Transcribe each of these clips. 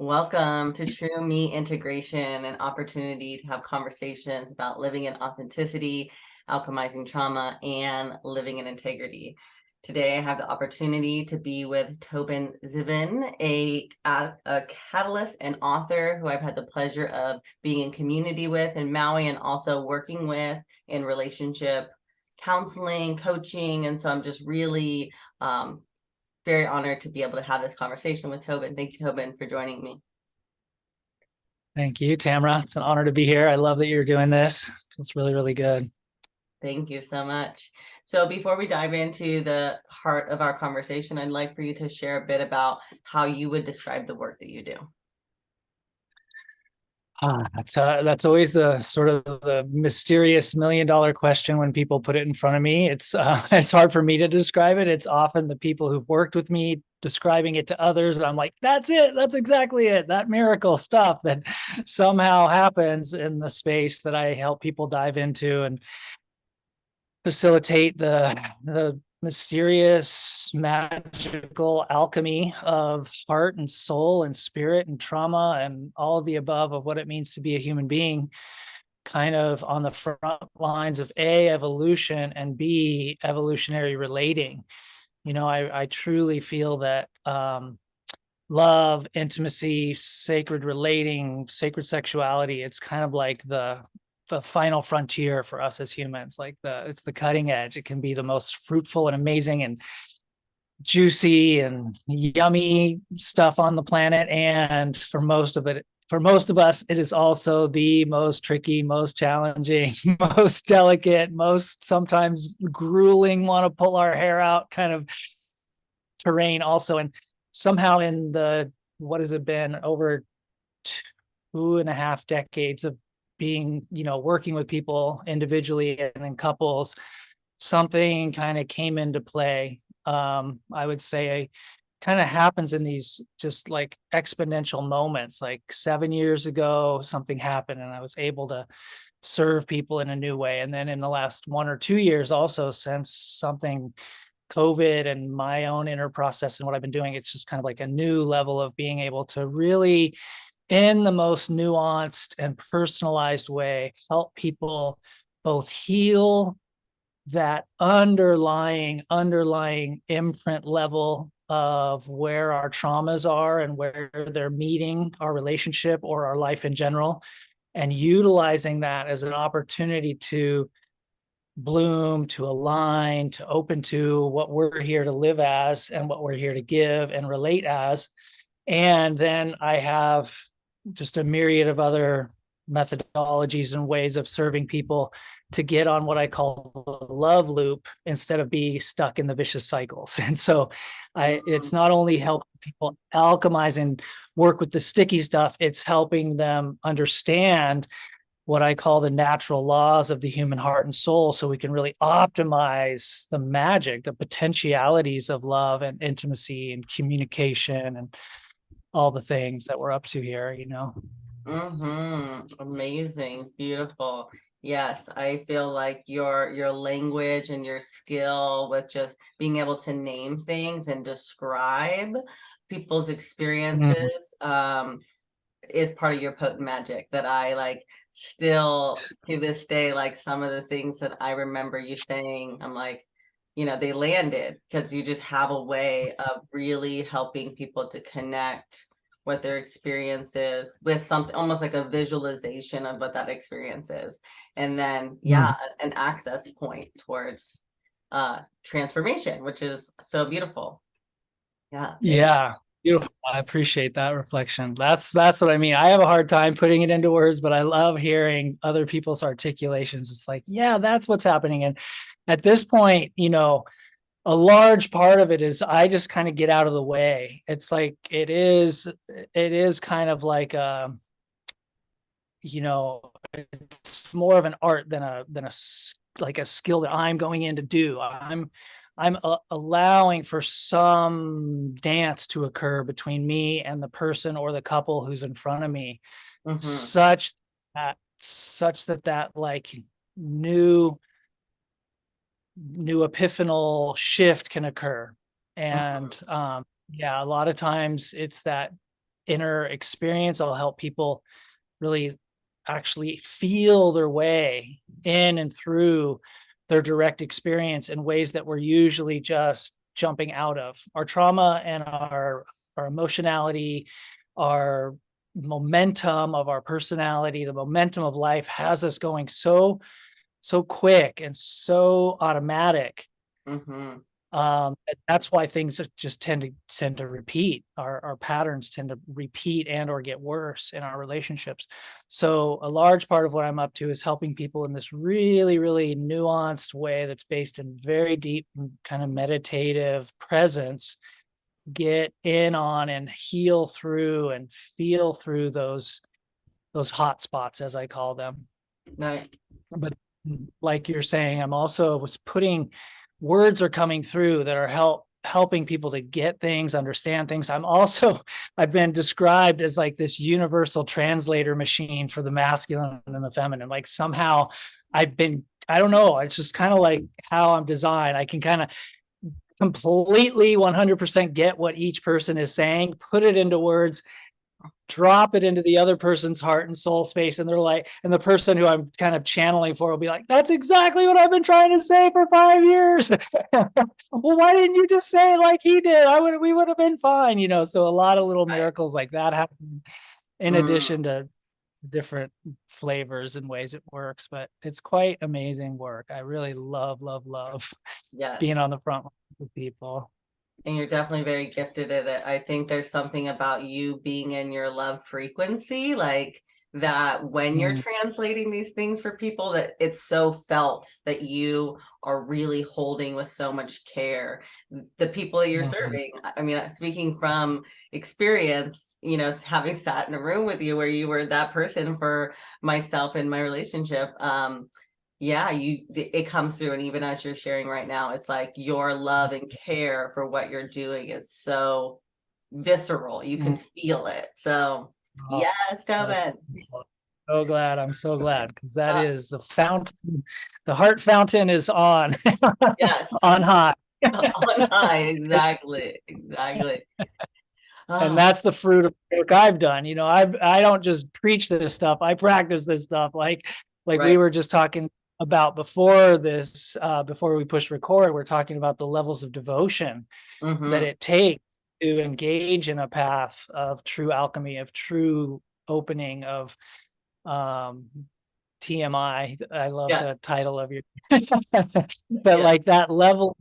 Welcome to True Me Integration, an opportunity to have conversations about living in authenticity, alchemizing trauma, and living in integrity. Today, I have the opportunity to be with Tobin Zivon, a catalyst and author who I've had the pleasure of being in community with in Maui and also working with in relationship counseling, coaching. And so I'm just really very honored to be able to have this conversation with Tobin. Thank you, Tobin, for joining me. Thank you, Tamara. It's an honor to be here. I love that you're doing this. It's really, really good. Thank you so much. So before we dive into the heart of our conversation, I'd like for you to share a bit about how you would describe the work that you do. That's always the sort of the mysterious $1 million question when people put it in front of me. It's it's hard for me to describe it. It's often the people who've worked with me describing it to others, and I'm like, that's it. That's exactly it. That miracle stuff that somehow happens in the space that I help people dive into and facilitate the mysterious, magical alchemy of heart and soul and spirit and trauma and all of the above of what it means to be a human being, kind of on the front lines of A, evolution, and B, evolutionary relating. I truly feel that love, intimacy, sacred relating, sacred sexuality, it's kind of like the final frontier for us as humans. Like it's the cutting edge. It can be the most fruitful and amazing and juicy and yummy stuff on the planet. And for most of us, it is also the most tricky, most challenging, most delicate, most sometimes grueling, want to pull our hair out kind of terrain also. And somehow in the, what has it been, over 2.5 decades of being, working with people individually and in couples, something kind of came into play. I would say kind of happens in these just like exponential moments. Like 7 years ago, something happened and I was able to serve people in a new way. And then in the last 1 or 2 years, also since something COVID and my own inner process and what I've been doing, it's just kind of like a new level of being able to really, in the most nuanced and personalized way, help people both heal that underlying imprint level of where our traumas are and where they're meeting our relationship or our life in general, and utilizing that as an opportunity to bloom, to align, to open to what we're here to live as and what we're here to give and relate as. And then I have just a myriad of other methodologies and ways of serving people to get on what I call the love loop instead of being stuck in the vicious cycles. And so it's not only helping people alchemize and work with the sticky stuff, it's helping them understand what I call the natural laws of the human heart and soul, so we can really optimize the magic, the potentialities of love and intimacy and communication and all the things that we're up to here. Amazing, beautiful. Yes, I feel like your language and your skill with just being able to name things and describe people's experiences is part of your potent magic that I like still to this day. Like some of the things that I remember you saying, I'm like, they landed because you just have a way of really helping people to connect what their experience is with something almost like a visualization of what that experience is. And then, yeah, an access point towards transformation, which is so beautiful. Yeah. Yeah. Beautiful. I appreciate that reflection. That's what I mean. I have a hard time putting it into words, but I love hearing other people's articulations. It's like, yeah, that's what's happening. And at this point, a large part of it is I just kind of get out of the way. It's like it is kind of like it's more of an art than a like a skill that I'm going in to do. I'm allowing for some dance to occur between me and the person or the couple who's in front of me, such that like new epiphanal shift can occur. And yeah, a lot of times it's that inner experience. I'll help people really actually feel their way in and through their direct experience in ways that we're usually just jumping out of. Our trauma and our emotionality, our momentum of our personality, the momentum of life has us going so quick and so automatic. Mm-hmm. That's why things just tend to repeat. Our patterns tend to repeat and or get worse in our relationships. So a large part of what I'm up to is helping people in this really, really nuanced way that's based in very deep kind of meditative presence, get in on and heal through and feel through those hot spots, as I call them. Right. But like you're saying, I'm also was putting words are coming through that are helping people to get things, understand things. I've been described as like this universal translator machine for the masculine and the feminine. Like somehow I don't know, it's just kind of like how I'm designed. I can kind of completely 100% get what each person is saying, put it into words, drop it into the other person's heart and soul space, and they're like, and the person who I'm kind of channeling for will be like, that's exactly what I've been trying to say for 5 years. Well, why didn't you just say it like he did? We would have been fine, you know. So a lot of little miracles like that happen in Mm, addition to different flavors and ways it works. But it's quite amazing work. I really love being yes. on the front with people. And you're definitely very gifted at it. I think there's something about you being in your love frequency, like that when you're Mm, translating these things for people, that it's so felt that you are really holding with so much care the people that you're mhm. serving. I mean, speaking from experience, you know, having sat in a room with you where you were that person for myself in my relationship, yeah, it comes through. And even as you're sharing right now, it's like your love and care for what you're doing is so visceral. You Mm. can feel it. So Oh, yes, that's Tobin. so glad. I'm so glad because that uh, is the fountain. The heart fountain is on, yes. on high. On high, exactly, exactly. And Oh, that's the fruit of the work I've done. You know, I don't just preach this stuff. I practice this stuff. Like we right. were just talking about before this, before we pushed record, we're talking about the levels of devotion that Mm-hmm. it takes to engage in a path of true alchemy, of true opening, of um TMI. I love the Yes. title of your, but Yes. like that level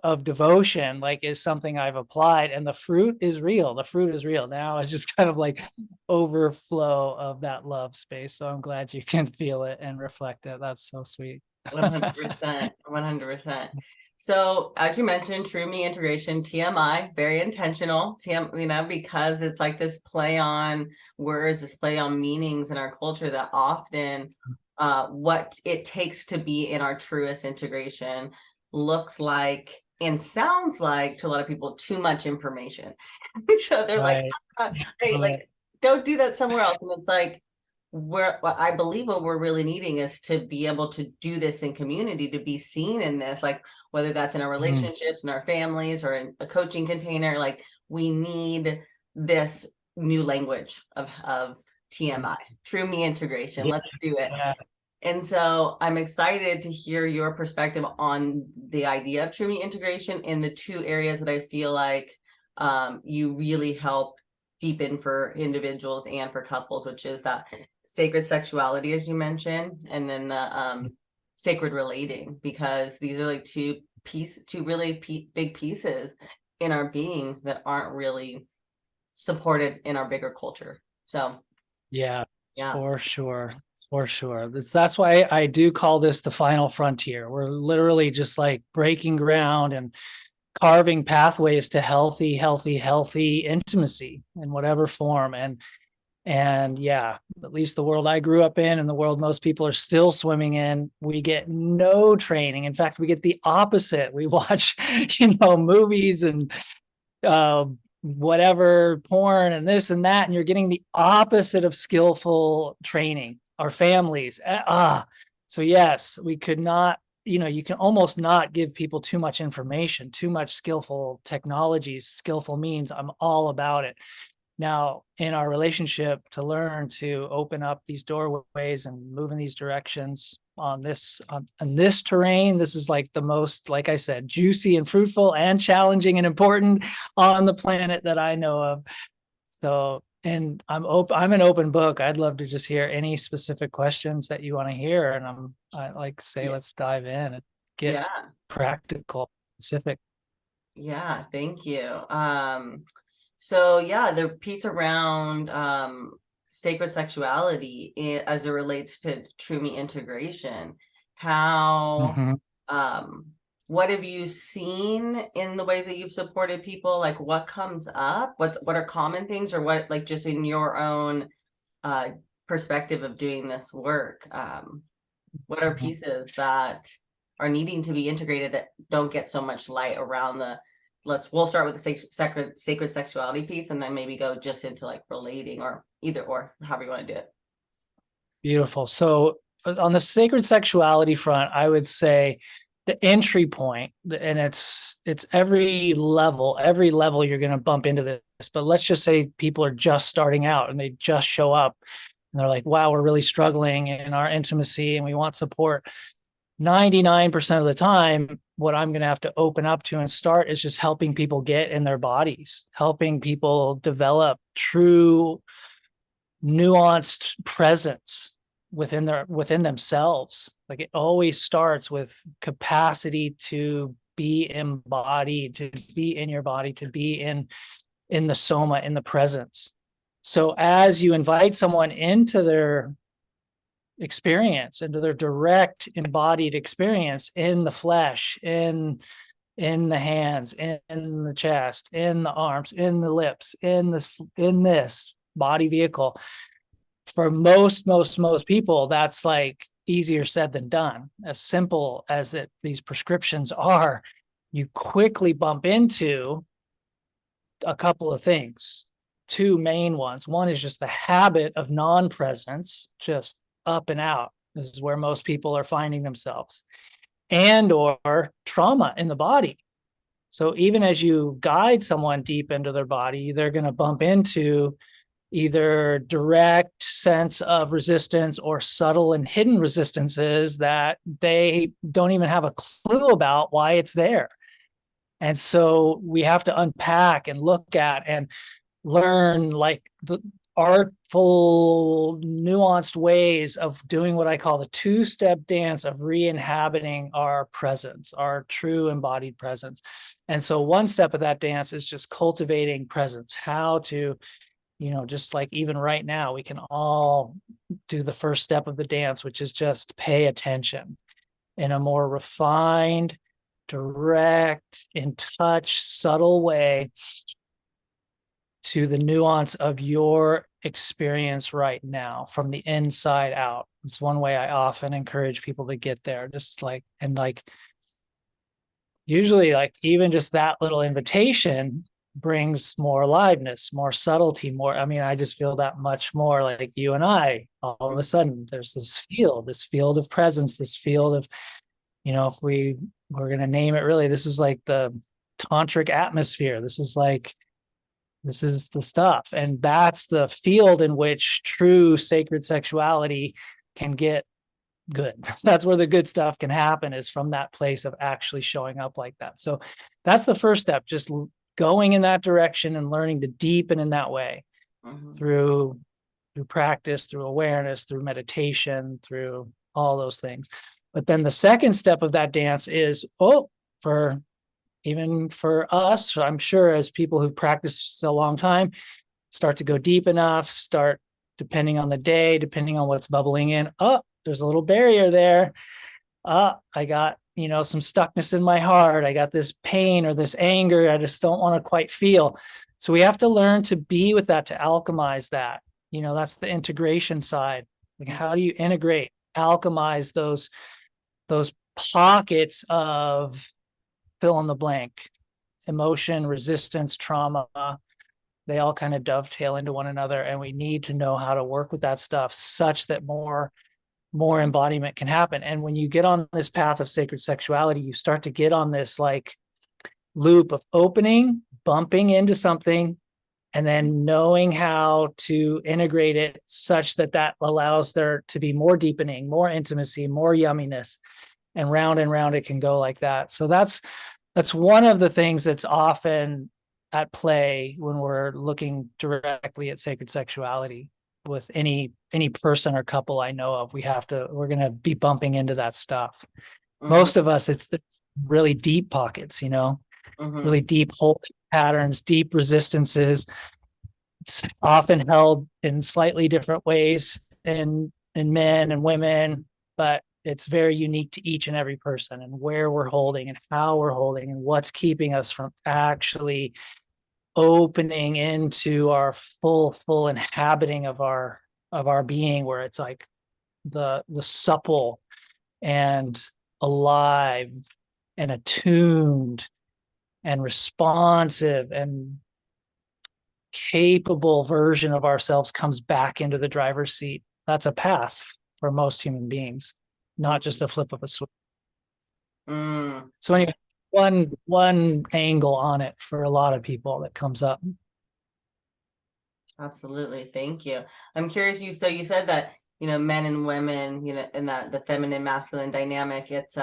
of devotion, like is something I've applied, and the fruit is real. The fruit is real. Now it's just kind of like overflow of that love space. So I'm glad you can feel it and reflect it. That's so sweet. 100%. 100%. So, as you mentioned, True Me integration, TMI, very intentional. You know, because it's like this play on words, this play on meanings in our culture that often what it takes to be in our truest integration looks like and sounds like to a lot of people too much information. So they're like, Right. hey, Right. like, don't do that somewhere else. And it's like, what I believe what we're really needing is to be able to do this in community, to be seen in this, like whether that's in our Mm. relationships, in our families, or in a coaching container, like we need this new language of TMI, true me integration. Yeah. Let's do it. Yeah. And so I'm excited to hear your perspective on the idea of true me integration in the two areas that I feel like you really help deepen for individuals and for couples, which is that sacred sexuality, as you mentioned, and then the sacred relating, because these are like two really big pieces in our being that aren't really supported in our bigger culture. So Yeah, yeah. for sure. For sure. That's why I do call this the final frontier. We're literally just like breaking ground and carving pathways to healthy intimacy in whatever form. And yeah, at least the world I grew up in and the world most people are still swimming in, we get no training. In fact, we get the opposite. We watch, movies and uh, whatever porn and this and that, and you're getting the opposite of skillful training. Our families, so yes, we could not. You can almost not give people too much information, too much skillful technologies, skillful means. I'm all about it. Now, in our relationship, to learn to open up these doorways and move in these directions on this terrain, this is like the most, like I said, juicy and fruitful and challenging and important on the planet that I know of. So, and I'm an open book. I'd love to just hear any specific questions that you want to hear. And I like to say, Yeah. let's dive in and get Yeah. practical, specific. Yeah, thank you. So yeah, the piece around sacred sexuality as it relates to True integration, how Mhm. um what have you seen in the ways that you've supported people? Like what comes up? What are common things, or what, like, just in your own uh perspective of doing this work? What are Mhm. pieces that are needing to be integrated that don't get so much light around the, we'll start with the sacred sexuality piece, and then maybe go just into like relating, or either, or however you want to do it. Beautiful. So on the sacred sexuality front, I would say the entry point, and it's every level you're going to bump into this. But let's just say people are just starting out and they just show up and they're like, wow, we're really struggling in our intimacy and we want support. 99% of the time, what I'm going to have to open up to and start is just helping people get in their bodies, helping people develop true nuanced presence within themselves. Like it always starts with capacity to be embodied, to be in your body, to be in the soma, in the presence. So as you invite someone into their experience, into their direct embodied experience in the flesh, in the hands, in the chest, in the arms, in the lips, in this body vehicle, for most people, that's like easier said than done. As simple as these prescriptions are, you quickly bump into a couple of things. Two main ones. One is just the habit of non-presence, just up and out. This is where most people are finding themselves, and or trauma in the body. So even as you guide someone deep into their body, they're going to bump into either direct sense of resistance or subtle and hidden resistances that they don't even have a clue about why it's there. And so we have to unpack and look at and learn like the artful, nuanced ways of doing what I call the two-step dance of re-inhabiting our presence, our true embodied presence. And so one step of that dance is just cultivating presence, how to, just like even right now, we can all do the first step of the dance, which is just pay attention in a more refined, direct, in touch, subtle way to the nuance of your experience right now from the inside out. It's one way I often encourage people to get there. Just like, and like, usually, like, even just that little invitation brings more aliveness, more subtlety, more. I mean, I just feel that much more like you and I, all of a sudden, there's this field of presence, this field of, if we're going to name it really, this is like the tantric atmosphere. This is the stuff. And that's the field in which true sacred sexuality can get good. That's where the good stuff can happen, is from that place of actually showing up like that. So that's the first step, just going in that direction and learning to deepen in that way through practice, through awareness, through meditation, through all those things. But then the second step of that dance is, even for us, I'm sure, as people who've practiced a long time, start to go deep enough, start, depending on the day, depending on what's bubbling in, there's a little barrier there. I got, some stuckness in my heart. I got this pain or this anger I just don't want to quite feel. So we have to learn to be with that, to alchemize that. That's the integration side. Like, how do you integrate, alchemize those pockets of fill in the blank, emotion, resistance, trauma? They all kind of dovetail into one another, and we need to know how to work with that stuff such that more embodiment can happen. And when you get on this path of sacred sexuality, you start to get on this like loop of opening, bumping into something, and then knowing how to integrate it such that that allows there to be more deepening, more intimacy, more yumminess, and round it can go like that. So that's one of the things that's often at play when we're looking directly at sacred sexuality with any person or couple I know of. We're going to be bumping into that stuff. Most of us, it's the really deep pockets, you know, really deep holding patterns, deep resistances. It's often held in slightly different ways in men and women, but it's very unique to each and every person, and where we're holding and how we're holding and what's keeping us from actually opening into our full inhabiting of our being, where it's like the supple and alive and attuned and responsive and capable version of ourselves comes back into the driver's seat. That's a path for most human beings, not just a flip of a switch. So anyway, one angle on it for a lot of people that comes up. Absolutely. Thank you. I'm curious, you said that, men and women, in that the feminine masculine dynamic, it's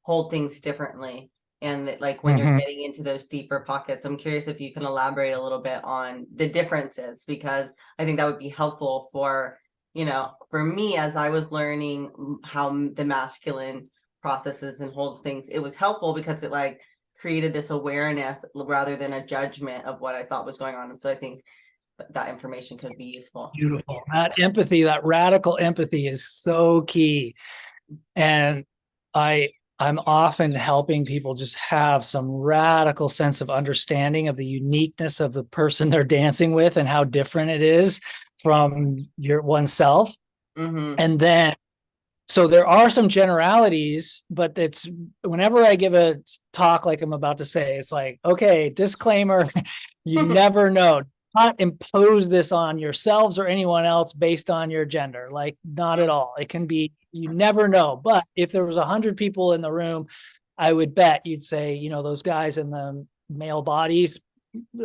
hold things differently. And that, like, when you're getting into those deeper pockets, I'm curious if you can elaborate a little bit on the differences, because I think that would be helpful for me, as I was learning how the masculine processes and holds things. It was helpful because it like created this awareness rather than a judgment of what I thought was going on. And so I think that information could be useful. Beautiful. That empathy, that radical empathy is so key. And I'm often helping people just have some radical sense of understanding of the uniqueness of the person they're dancing with and how different it is from your oneself. And then, so there are some generalities, but it's whenever I give a talk like I'm about to say, it's like, okay, disclaimer, you never know. Not impose this on yourselves or anyone else based on your gender, like not at all. It can be, you never know. But if there was 100 people in the room, I would bet you'd say, those guys in the male bodies,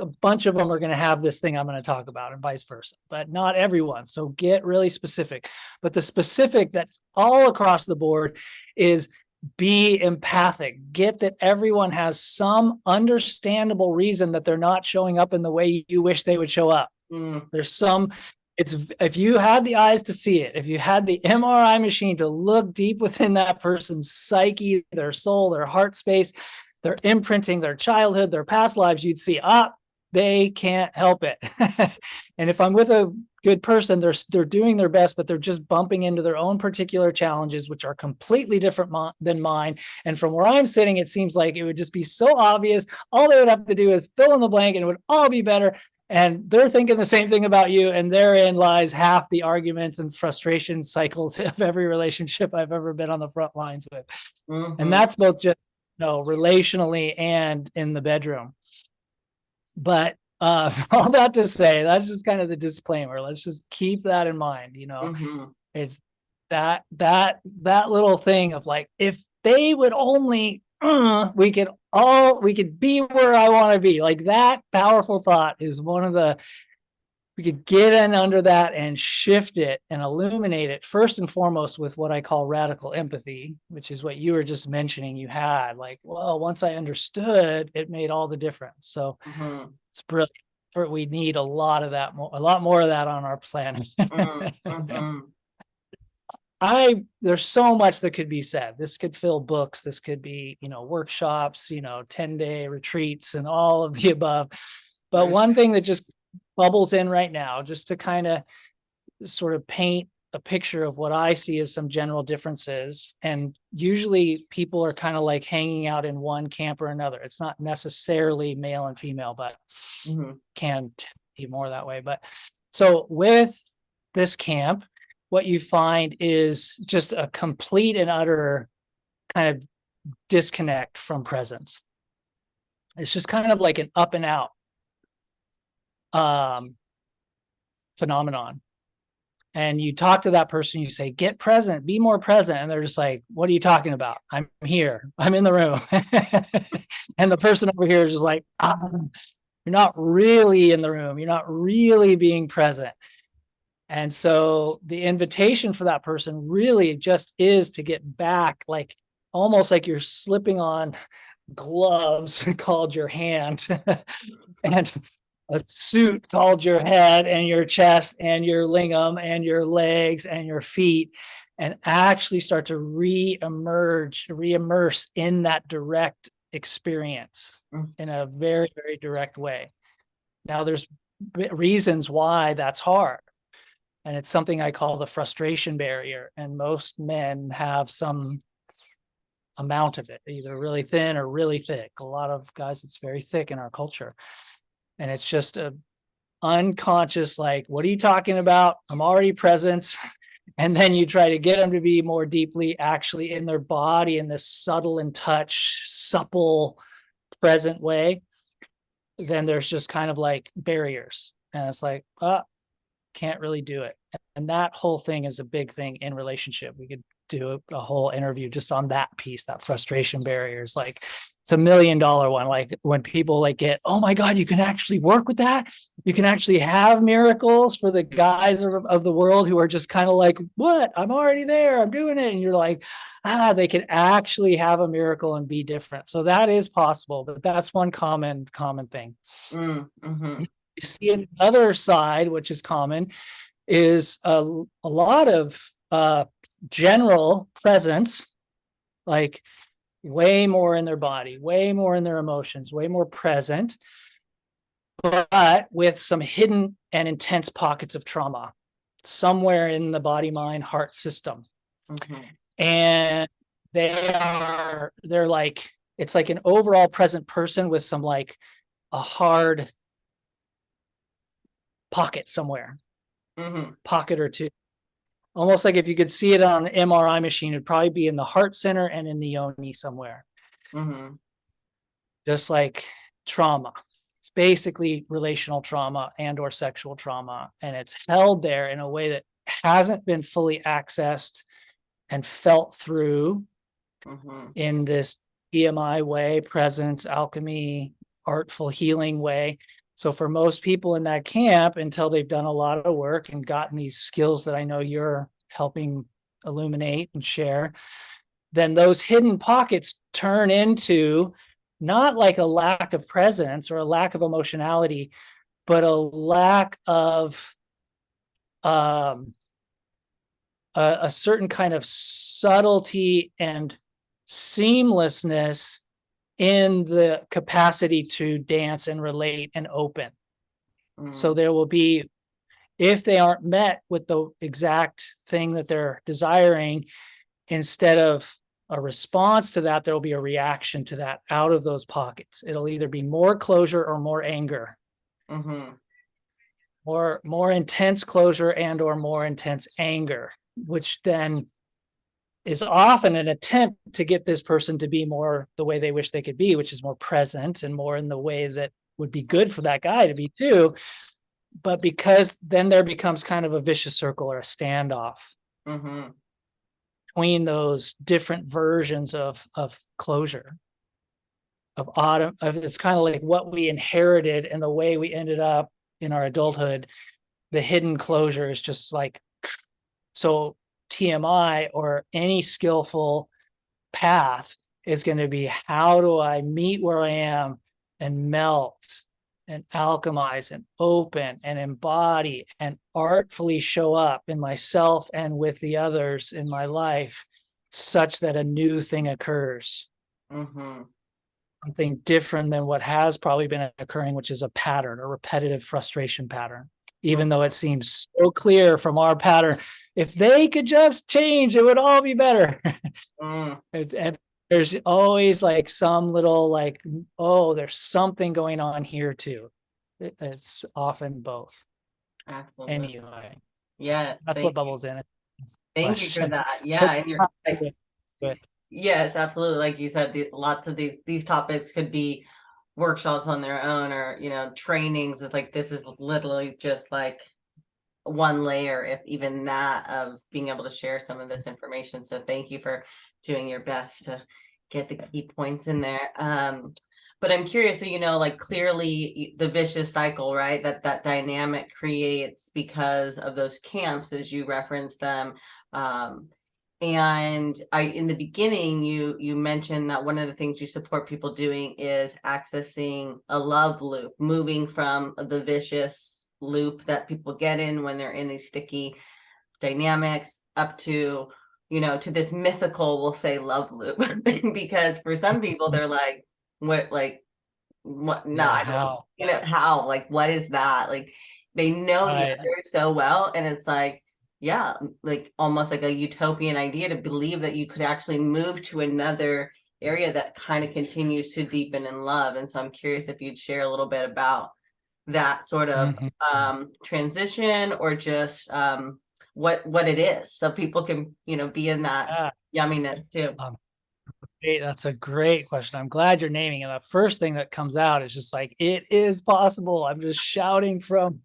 a bunch of them are going to have this thing I'm going to talk about, and vice versa, but not everyone. So get really specific. But the specific that's all across the board is be empathic. Get that everyone has some understandable reason that they're not showing up in the way you wish they would show up. There's some, if you had the eyes to see it, if you had the MRI machine to look deep within that person's psyche, their soul, their heart space, their imprinting, their childhood, their past lives, you'd see, they can't help it. And if I'm with a good person, they're doing their best, but they're just bumping into their own particular challenges, which are completely different than mine. And from where I'm sitting, it seems like it would just be so obvious. All they would have to do is fill in the blank and it would all be better. And they're thinking the same thing about you. And therein lies half the arguments and frustration cycles of every relationship I've ever been on the front lines with. And that's both just, relationally and in the bedroom. But all that to say, that's just kind of the disclaimer. Let's just keep that in mind. It's that little thing of like, if they would only, we could be where I want to be. Like, that powerful thought is one of the, we could get in under that and shift it and illuminate it first and foremost with what I call radical empathy, which is what you were just mentioning. You had like, well, once I understood, it made all the difference. So it's brilliant. We need a lot of that, a lot more of that on our planet. There's so much that could be said. This could fill books. This could be, workshops, 10-day retreats and all of the above. But one thing that just bubbles in right now, just to kind of sort of paint a picture of what I see as some general differences. And usually people are kind of like hanging out in one camp or another. It's not necessarily male and female, but can be more that way. But so with this camp, what you find is just a complete and utter kind of disconnect from presence. It's just kind of like an up and out phenomenon. And you talk to that person, you say, get present, be more present. And they're just like, what are you talking about? I'm here, I'm in the room. And the person over here is just like, you're not really in the room. You're not really being present. And so the invitation for that person really just is to get back, like almost like you're slipping on gloves called your hand and a suit called your head and your chest and your lingam and your legs and your feet, and actually start to re-immerse in that direct experience in a very, very direct way. Now there's reasons why that's hard. And it's something I call the frustration barrier. And most men have some amount of it, either really thin or really thick. A lot of guys, it's very thick in our culture. And it's just a unconscious, like, what are you talking about? I'm already present. And then you try to get them to be more deeply actually in their body in this subtle and touch, supple, present way. Then there's just kind of like barriers. And it's like, can't really do it. And that whole thing is a big thing in relationship. We could do a whole interview just on that piece, that frustration barriers. Like, it's $1 million one. Like when people like get, oh my God, you can actually work with that. You can actually have miracles for the guys of the world who are just kind of like, what? I'm already there. I'm doing it. And you're like, they can actually have a miracle and be different. So that is possible, but that's one common thing. Mm-hmm. You see another side, which is common, is a lot of general presence, like way more in their body, way more in their emotions, way more present, but with some hidden and intense pockets of trauma somewhere in the body, mind, heart system. Mm-hmm. And they're like, it's like an overall present person with some like a hard pocket somewhere, pocket or two. Almost like if you could see it on an MRI machine, it'd probably be in the heart center and in the yoni somewhere. Just like trauma. It's basically relational trauma and or sexual trauma. And it's held there in a way that hasn't been fully accessed and felt through in this EMI way, presence, alchemy, artful healing way. So for most people in that camp, until they've done a lot of work and gotten these skills that I know you're helping illuminate and share, then those hidden pockets turn into not like a lack of presence or a lack of emotionality, but a lack of a certain kind of subtlety and seamlessness in the capacity to dance and relate and open. So there will be, if they aren't met with the exact thing that they're desiring, instead of a response to that, there will be a reaction to that out of those pockets. It'll either be more closure or more anger, or more intense closure and or more intense anger, which then is often an attempt to get this person to be more the way they wish they could be, which is more present and more in the way that would be good for that guy to be too. But because then there becomes kind of a vicious circle or a standoff between those different versions of closure, of it's kind of like what we inherited and the way we ended up in our adulthood. The hidden closure is just like, so TMI or any skillful path is going to be, how do I meet where I am and melt and alchemize and open and embody and artfully show up in myself and with the others in my life such that a new thing occurs. Something different than what has probably been occurring, which is a pattern, a repetitive frustration pattern. Even though it seems so clear from our pattern, if they could just change, it would all be better. And there's always like some little like, oh, there's something going on here too. It's often both. Absolutely. Anyway, yes, that's what bubbles in it. Thank you for that. Yeah, and you're like, yes, absolutely. Like you said, lots of these topics could be workshops on their own, or trainings. It's like, this is literally just like one layer, if even that, of being able to share some of this information. So thank you for doing your best to get the key points in there. But I'm curious, so, like clearly the vicious cycle, right? That dynamic creates because of those camps, as you reference them. And in the beginning, you mentioned that one of the things you support people doing is accessing a love loop, moving from the vicious loop that people get in when they're in these sticky dynamics up to, to this mythical, we'll say, love loop. Because for some people, they're like, what, no, Yeah, I don't, how? how, like, what is that? Like, they know the Right. other so well, and it's like, yeah, like almost like a utopian idea to believe that you could actually move to another area that kind of continues to deepen in love. And so I'm curious if you'd share a little bit about that sort of Mhm. transition, or just what it is, so people can, be in that Yeah. yumminess too. Um, Hey, that's a great question. I'm glad you're naming it. The first thing that comes out is just like, it is possible. I'm just shouting from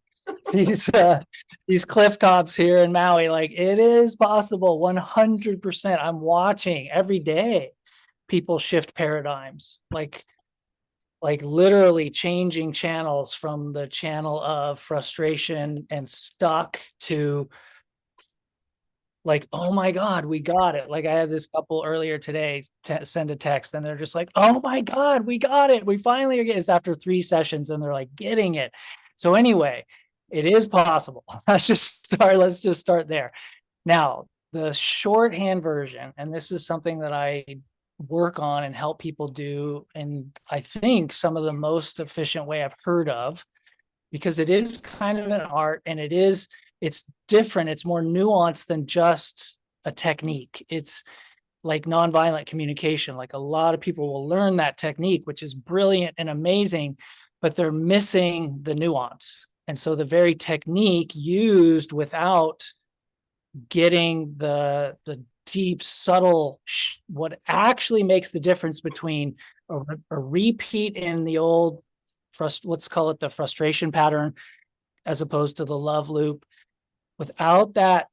these these cliff tops here in Maui. Like, it is possible 100%. I'm watching every day people shift paradigms, like literally changing channels from the channel of frustration and stuck to like, oh my God, we got it. Like I had this couple earlier today send a text and they're just like, oh my God, we got it. We finally are getting it's after 3 sessions and they're like getting it. So anyway, it is possible. Let's just start there. Now, the shorthand version, and this is something that I work on and help people do, and I think some of the most efficient way I've heard of, because it is kind of an art and it's different. It's more nuanced than just a technique. It's like nonviolent communication. Like a lot of people will learn that technique, which is brilliant and amazing, but they're missing the nuance. And so the very technique used without getting the deep, subtle, what actually makes the difference between a repeat in the old, let's call it the frustration pattern, as opposed to the love loop. Without that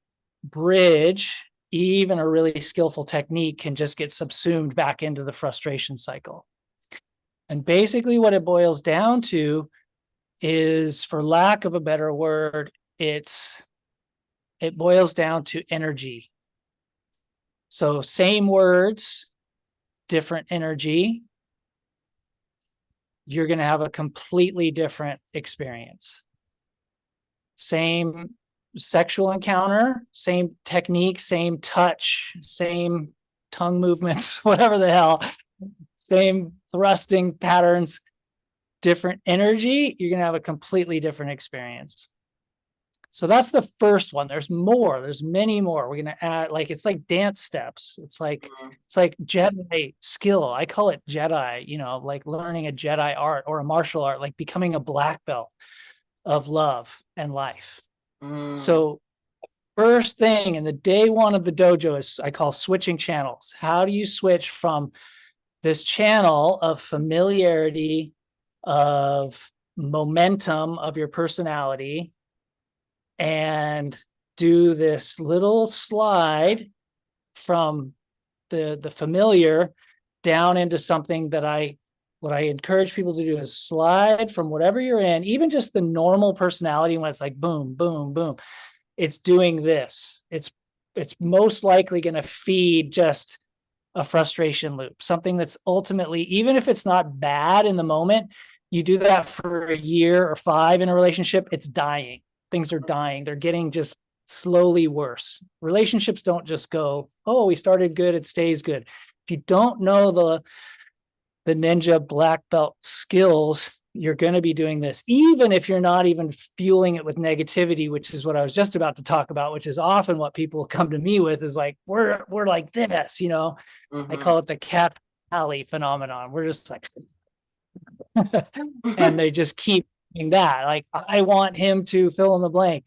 bridge, even a really skillful technique can just get subsumed back into the frustration cycle. And basically what it boils down to is, for lack of a better word, it boils down to energy. So same words, different energy, you're going to have a completely different experience. Same sexual encounter, same technique, same touch, same tongue movements, whatever the hell, same thrusting patterns, different energy, you're going to have a completely different experience. So that's the first one. There's more. There's many more. We're going to add, like, it's like dance steps. It's like Jedi skill. I call it Jedi, like learning a Jedi art or a martial art, like becoming a black belt of love and life. So first thing in the day one of the dojo is I call switching channels. How do you switch from this channel of familiarity, of momentum of your personality, and do this little slide from the familiar down into something that what I encourage people to do is slide from whatever you're in, even just the normal personality when it's like boom, boom, boom. It's doing this. It's most likely going to feed just a frustration loop, something that's ultimately, even if it's not bad in the moment, you do that for a year or 5 in a relationship, it's dying. Things are dying. They're getting just slowly worse. Relationships don't just go, oh, we started good, it stays good. If you don't know the ninja black belt skills, you're going to be doing this, even if you're not even fueling it with negativity, which is what I was just about to talk about, which is often what people come to me with is like, we're like this, I call it the cat alley phenomenon. We're just like, and they just keep doing that. Like, I want him to fill in the blank.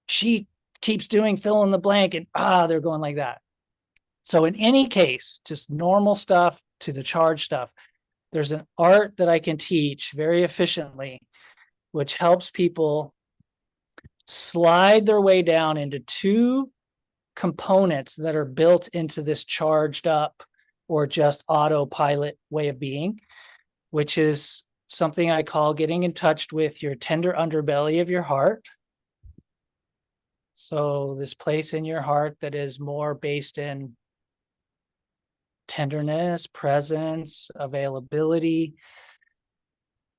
She keeps doing fill in the blank, and they're going like that. So in any case, just normal stuff to the charge stuff, there's an art that I can teach very efficiently, which helps people slide their way down into 2 components that are built into this charged up or just autopilot way of being. which is something I call getting in touch with your tender underbelly of your heart. So this place in your heart that is more based in tenderness, presence, availability,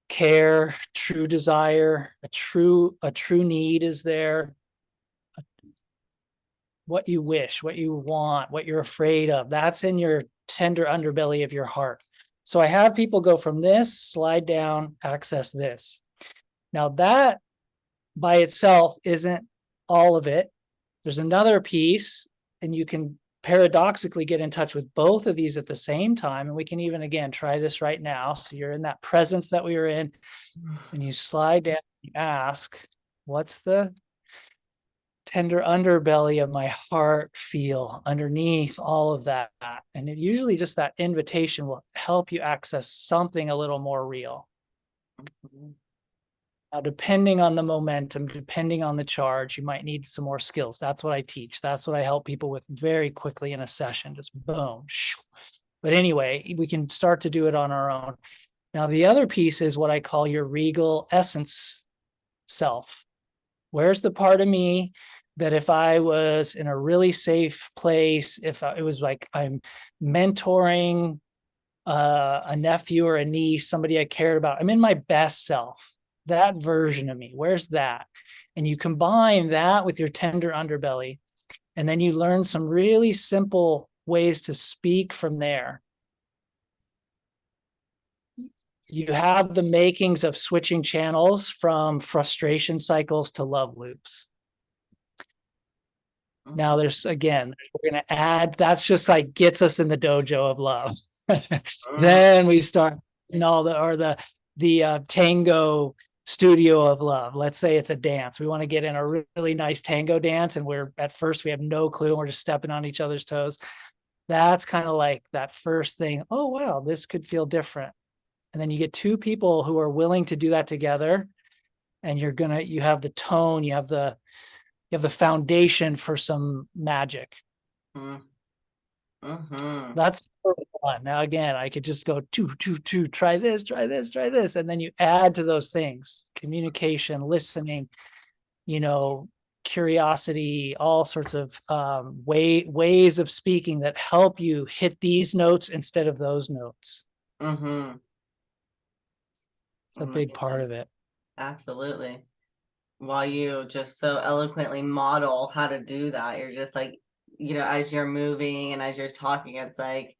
care, true desire, a true need is there. What you wish, what you want, what you're afraid of, that's in your tender underbelly of your heart. So I have people go from this, slide down, access this. Now that by itself isn't all of it. There's another piece, and you can paradoxically get in touch with both of these at the same time. And we can even, again, try this right now. So you're in that presence that we were in, and you slide down, you ask, what's the tender underbelly of my heart feel underneath all of that? And it usually just that invitation will help you access something a little more real. Now, depending on the momentum, depending on the charge, you might need some more skills. That's what I teach. That's what I help people with very quickly in a session, just boom. But anyway, we can start to do it on our own. Now, the other piece is what I call your regal essence self. Where's the part of me that if I was in a really safe place, if it was like I'm mentoring a nephew or a niece, somebody I cared about, I'm in my best self, that version of me, where's that? And you combine that with your tender underbelly, and then you learn some really simple ways to speak from there. You have the makings of switching channels from frustration cycles to love loops. Now there's, again, we're going to add, that's just like gets us in the dojo of love. Then we start in all the tango studio of love. Let's say it's a dance. We want to get in a really nice tango dance, and we're at first we have no clue, and we're just stepping on each other's toes. That's kind of like that first thing. Oh, wow, this could feel different. And then you get two people who are willing to do that together, and you have the tone, you have the foundation for some magic. That's fun. Now, again, I could just go try this, and then you add to those things: communication, listening, curiosity, all sorts of ways of speaking that help you hit these notes instead of those notes. It's a big part of it. Absolutely. While you just so eloquently model how to do that, you're just like, as you're moving and as you're talking, it's like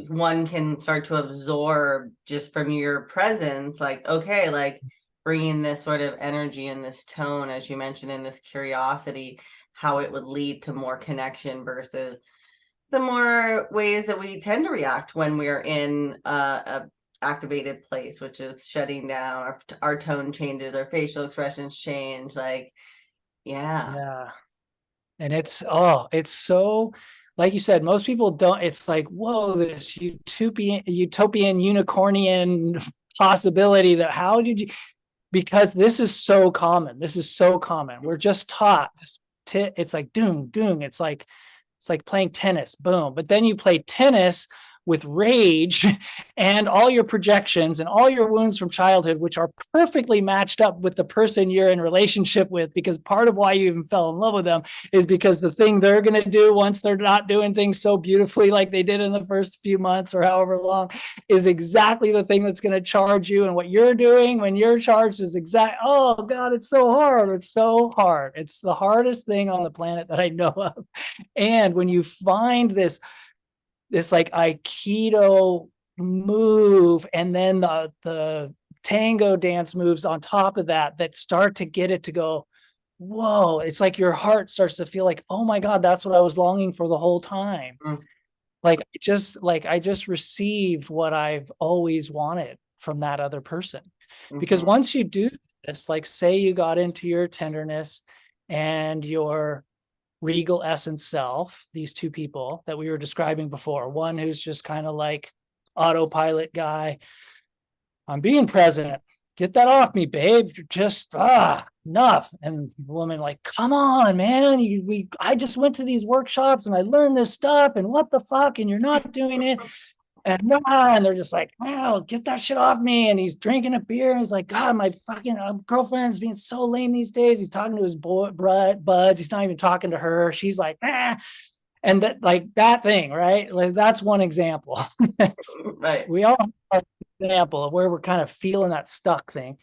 one can start to absorb just from your presence, like, okay, like bringing this sort of energy and this tone, as you mentioned, in this curiosity, how it would lead to more connection versus the more ways that we tend to react when we're in a activated place, which is shutting down, our tone changes, our facial expressions change, like, yeah. And it's so, like you said, most people don't, it's like, whoa, this utopian unicornian possibility that how did you, because this is so common. We're just taught, it's like doom, it's like playing tennis, boom. But then you play tennis with rage and all your projections and all your wounds from childhood, which are perfectly matched up with the person you're in relationship with, because part of why you even fell in love with them is because the thing they're going to do once they're not doing things so beautifully like they did in the first few months or however long is exactly the thing that's going to charge you. And what you're doing when you're charged is oh God, it's so hard. It's so hard. It's the hardest thing on the planet that I know of. And when you find this like Aikido move, and then the tango dance moves on top of that start to get it to go, whoa, it's like your heart starts to feel like, oh my God, that's what I was longing for the whole time. Like I just received what I've always wanted from that other person. Because once you do this, like say you got into your tenderness and your regal essence self, these two people that we were describing before, one who's just kind of like autopilot guy, I'm being present, get that off me, babe, you're just enough. And the woman like, come on, man, I just went to these workshops and I learned this stuff, and what the fuck, and you're not doing it. And they're just like, wow, get that shit off me. And he's drinking a beer. And he's like, God, my fucking girlfriend's being so lame these days. He's talking to his buds. He's not even talking to her. She's like, ah. And that, like, that thing, right? Like, that's one example. Right. We all have an example of where we're kind of feeling that stuck thing.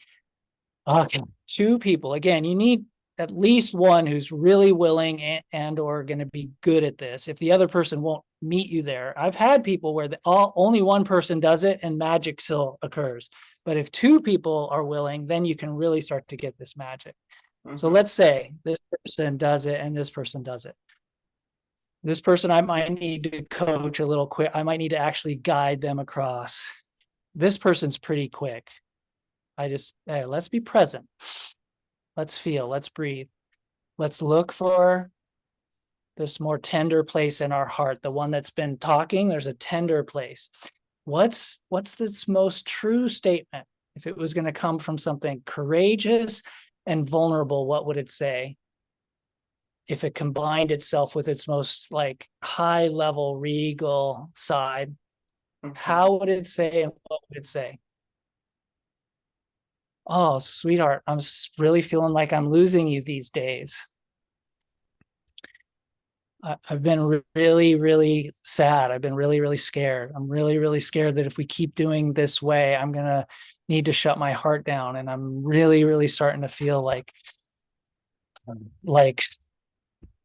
Okay, two people. Again, you need at least one who's really willing and or going to be good at this. If the other person won't meet you there, I've had people where only one person does it and magic still occurs. But if two people are willing, then you can really start to get this magic. So let's say this person does it and this person does it. This person I might need to coach a little quick. I might need to actually guide them across. This person's pretty quick. Hey, let's be present. Let's feel, let's breathe. Let's look for this more tender place in our heart, the one that's been talking. There's a tender place. What's this most true statement? If it was going to come from something courageous and vulnerable, what would it say? If it combined itself with its most like high level regal side, how would it say and what would it say? Oh, sweetheart, I'm really feeling like I'm losing you these days. I've been really, really sad. I've been really, really scared. I'm really, really scared that if we keep doing this way, I'm going to need to shut my heart down. And I'm really, really starting to feel like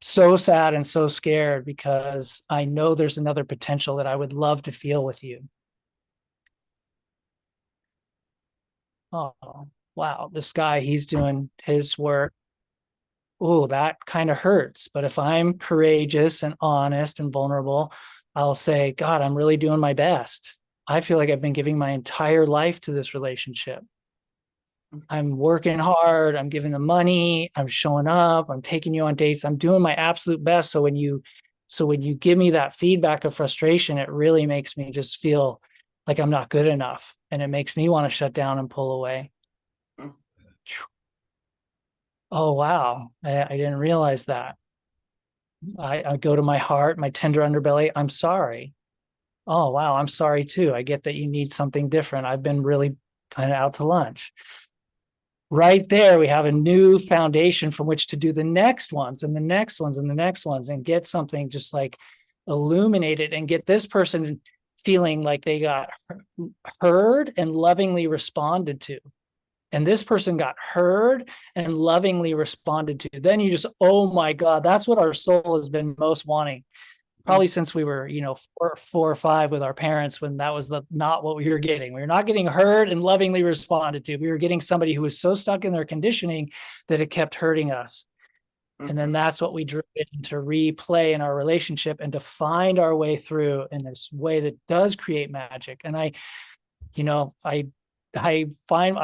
so sad and so scared because I know there's another potential that I would love to feel with you. Oh, wow. This guy, he's doing his work. Oh, that kind of hurts. But if I'm courageous and honest and vulnerable, I'll say, God, I'm really doing my best. I feel like I've been giving my entire life to this relationship. I'm working hard. I'm giving the money. I'm showing up. I'm taking you on dates. I'm doing my absolute best. So when you give me that feedback of frustration, it really makes me just feel like I'm not good enough. And it makes me want to shut down and pull away. Oh, wow. I didn't realize that. I go to my heart, my tender underbelly. I'm sorry. Oh, wow. I'm sorry too. I get that you need something different. I've been really kind of out to lunch. Right there, we have a new foundation from which to do the next ones and the next ones and the next ones and get something just like illuminated and get this person feeling like they got heard and lovingly responded to. And this person got heard and lovingly responded to. Then you just, oh my God, that's what our soul has been most wanting. Probably since we were, four or five with our parents, when that was not what we were getting. We were not getting heard and lovingly responded to. We were getting somebody who was so stuck in their conditioning that it kept hurting us. And then that's what we drew into replay in our relationship and to find our way through in this way that does create magic. And I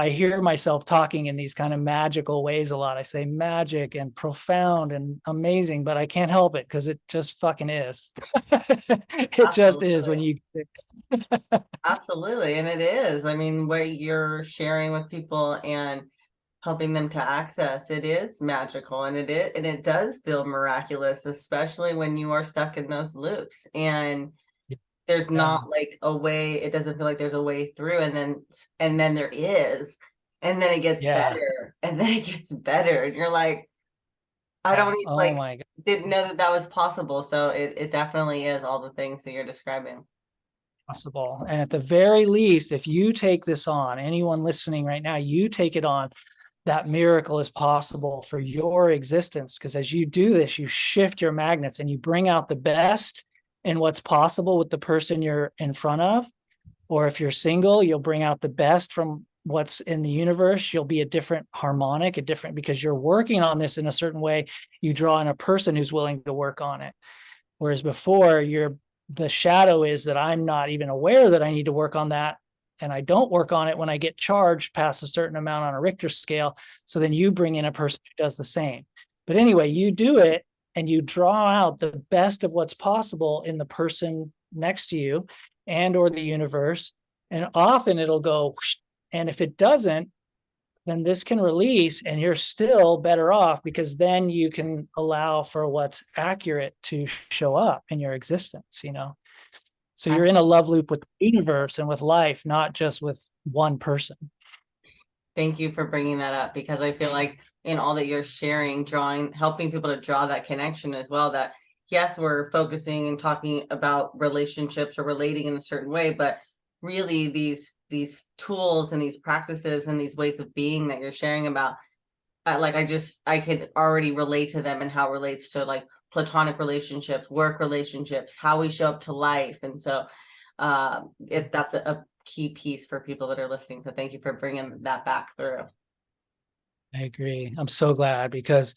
hear myself talking in these kind of magical ways a lot. I say magic and profound and amazing, but I can't help it because it just fucking is. It just is when you. Absolutely. And it is. I mean, what you're sharing with people and helping them to access, it is magical and it does feel miraculous, especially when you are stuck in those loops. And there's not like a way, it doesn't feel like there's a way through, and then there is, and then it gets better, and then it gets better, and you're like, I don't even didn't know that was possible. So it definitely is all the things that you're describing. Possible. And at the very least, if you take this on, anyone listening right now, you take it on, that miracle is possible for your existence. Because as you do this, you shift your magnets and you bring out the best in what's possible with the person you're in front of. Or if you're single, you'll bring out the best from what's in the universe. You'll be a different harmonic, because you're working on this in a certain way. You draw in a person who's willing to work on it. Whereas before, the shadow is that I'm not even aware that I need to work on that. And I don't work on it when I get charged past a certain amount on a Richter scale. So then you bring in a person who does the same. But anyway, you do it and you draw out the best of what's possible in the person next to you and or the universe. And often it'll go, and if it doesn't, then this can release and you're still better off, because then you can allow for what's accurate to show up in your existence, So you're in a love loop with the universe and with life, not just with one person. Thank you for bringing that up, because I feel like in all that you're sharing, helping people to draw that connection as well, that yes, we're focusing and talking about relationships or relating in a certain way, but really these tools and these practices and these ways of being that you're sharing about, like I could already relate to them and how it relates to like platonic relationships, work relationships, how we show up to life. And so that's a key piece for people that are listening. So thank you for bringing that back through. I agree. I'm so glad, because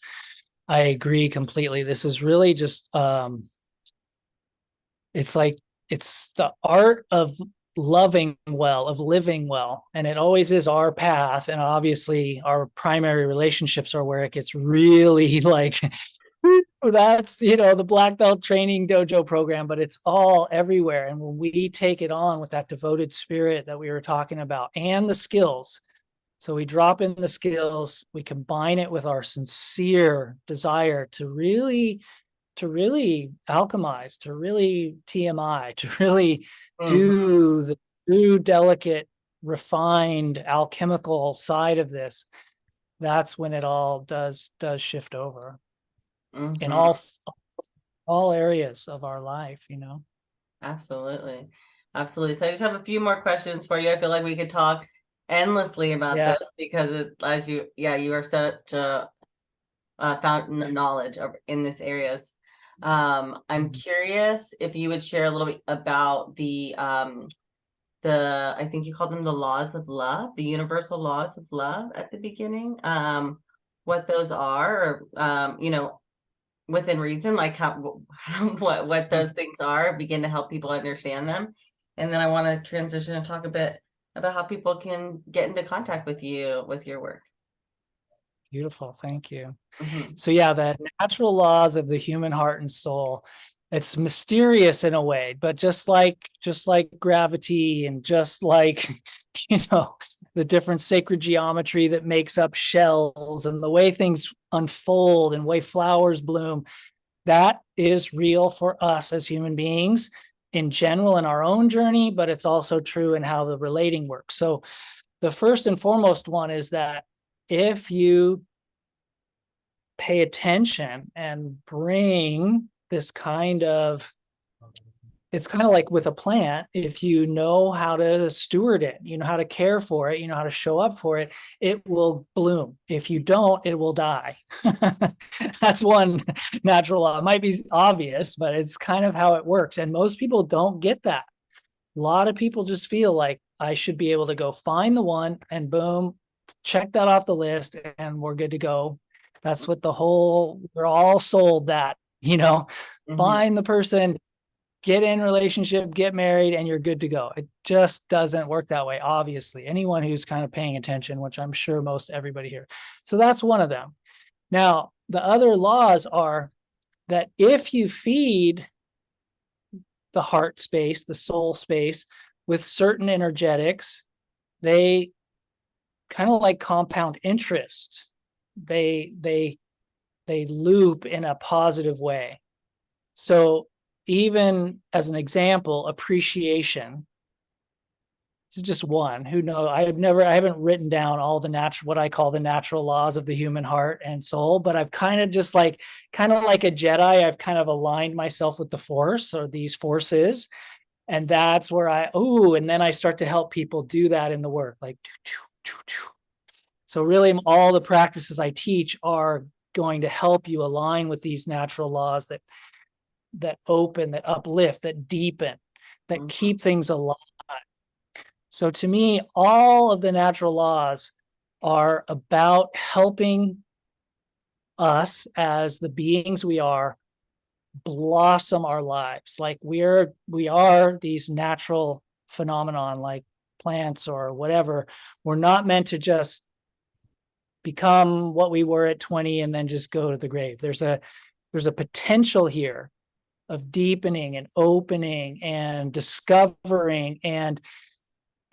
I agree completely. This is really just it's like it's the art of loving well, of living well, and it always is our path. And obviously our primary relationships are where it gets really like that's the black belt training dojo program, but it's all everywhere. And when we take it on with that devoted spirit that we were talking about and the skills, so we drop in the skills, we combine it with our sincere desire to really alchemize, to really TMI, to really do the true delicate, refined, alchemical side of this. That's when it all does shift over in all areas of our life, Absolutely. Absolutely. So I just have a few more questions for you. I feel like we could talk endlessly about Yeah. this, because you are such a fountain of knowledge in this areas. I'm curious if you would share a little bit about I think you called them the laws of love, the universal laws of love at the beginning. What those are, or within reason, like how what those things are, begin to help people understand them. And then I want to transition and talk a bit about how people can get into contact with you with your work. Beautiful. Thank you. Mm-hmm. So yeah, the natural laws of the human heart and soul. It's mysterious in a way, but just like gravity, and just like the different sacred geometry that makes up shells and the way things unfold and way flowers bloom, that is real for us as human beings in general in our own journey, but it's also true in how the relating works. So the first and foremost one is that if you pay attention and bring this it's kind of like with a plant. If you know how to steward it, how to care for it, how to show up for it, it will bloom. If you don't, it will die. That's one natural law. It might be obvious, but it's kind of how it works. And most people don't get that. A lot of people just feel like I should be able to go find the one and boom, check that off the list and we're good to go. That's what we're all sold that, find the person, get in relationship, get married, and you're good to go. It just doesn't work that way. Obviously, anyone who's kind of paying attention, which I'm sure most everybody here. So that's one of them. Now, the other laws are that if you feed the heart space, the soul space with certain energetics, they kind of like compound interest. They loop in a positive way. So even as an example, appreciation. This is just one. Who knows? I haven't written down all what I call the natural laws of the human heart and soul, but I've kind of kind of like a Jedi, I've kind of aligned myself with the force or these forces. And that's where and then I start to help people do that in the work. Like, so really all the practices I teach are going to help you align with these natural laws that open, that uplift, that deepen, that keep things alive. So to me, all of the natural laws are about helping us as the beings we are blossom our lives. Like we are these natural phenomenon, like plants or whatever. We're not meant to just become what we were at 20 and then just go to the grave. There's a potential here of deepening and opening and discovering and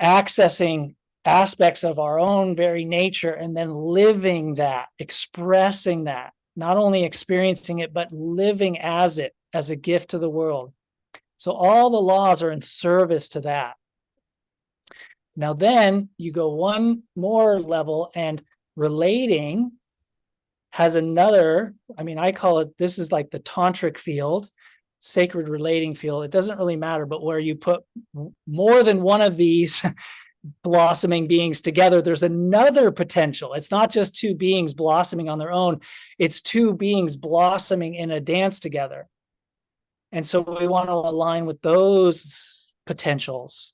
accessing aspects of our own very nature, and then living that, expressing that, not only experiencing it, but living as it, as a gift to the world. So all the laws are in service to that. Now then you go one more level, and relating has another, I mean, I call it, this is like the tantric field, sacred relating field. It doesn't really matter, but where you put more than one of these blossoming beings together, there's another potential. It's not just two beings blossoming on their own, it's two beings blossoming in a dance together. And so we want to align with those potentials,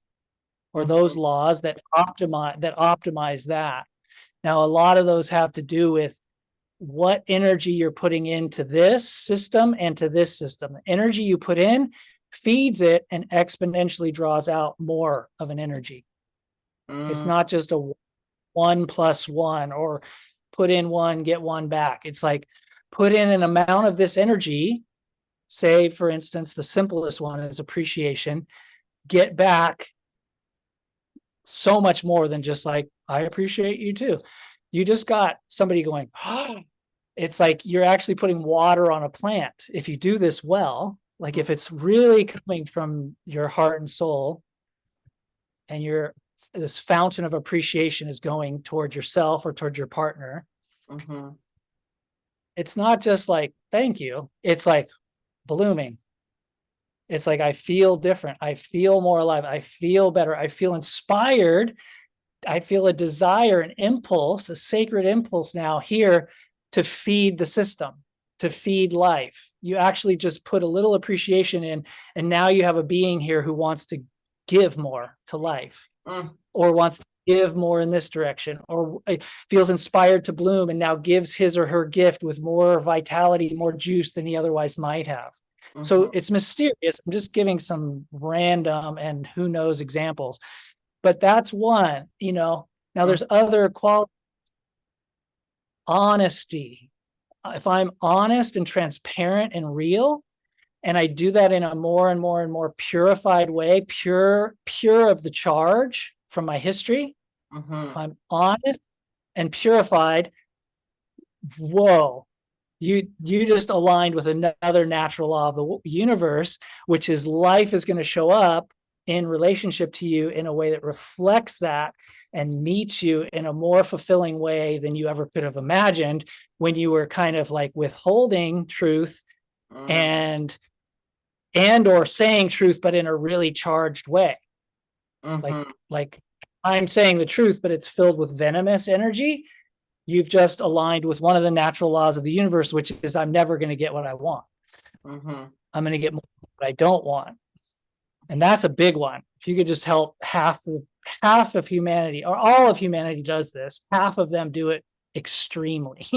or those laws that optimize that. Now, a lot of those have to do with what energy you're putting into this system and to this system. The energy you put in feeds it and exponentially draws out more of an energy. It's not just a 1+1 or put in one, get one back. It's like put in an amount of this energy. Say, for instance, the simplest one is appreciation. Get back so much more than just like, I appreciate you too. You just got somebody going, oh, it's like you're actually putting water on a plant. If you do this well, like if it's really coming from your heart and soul, and this fountain of appreciation is going toward yourself or toward your partner, it's not just like, thank you. It's like blooming. It's like, I feel different. I feel more alive. I feel better. I feel inspired. I feel a desire, an impulse, a sacred impulse now here to feed the system, to feed life. You actually just put a little appreciation in, and now you have a being here who wants to give more to life, or wants to give more in this direction, or feels inspired to bloom and now gives his or her gift with more vitality, more juice than he otherwise might have. So it's mysterious. I'm just giving some random and who knows examples, but that's one, now there's other qualities. Honesty. If I'm honest and transparent and real, and I do that in a more and more and more purified way, pure of the charge from my history. If I'm honest and purified, whoa, you just aligned with another natural law of the universe, which is life is going to show up in relationship to you in a way that reflects that and meets you in a more fulfilling way than you ever could have imagined when you were kind of like withholding truth and or saying truth, but in a really charged way. Like I'm saying the truth, but it's filled with venomous energy. You've just aligned with one of the natural laws of the universe, which is I'm never going to get what I want. I'm going to get more what I don't want. And that's a big one. If you could just help half of humanity, or all of humanity does this, half of them do it extremely.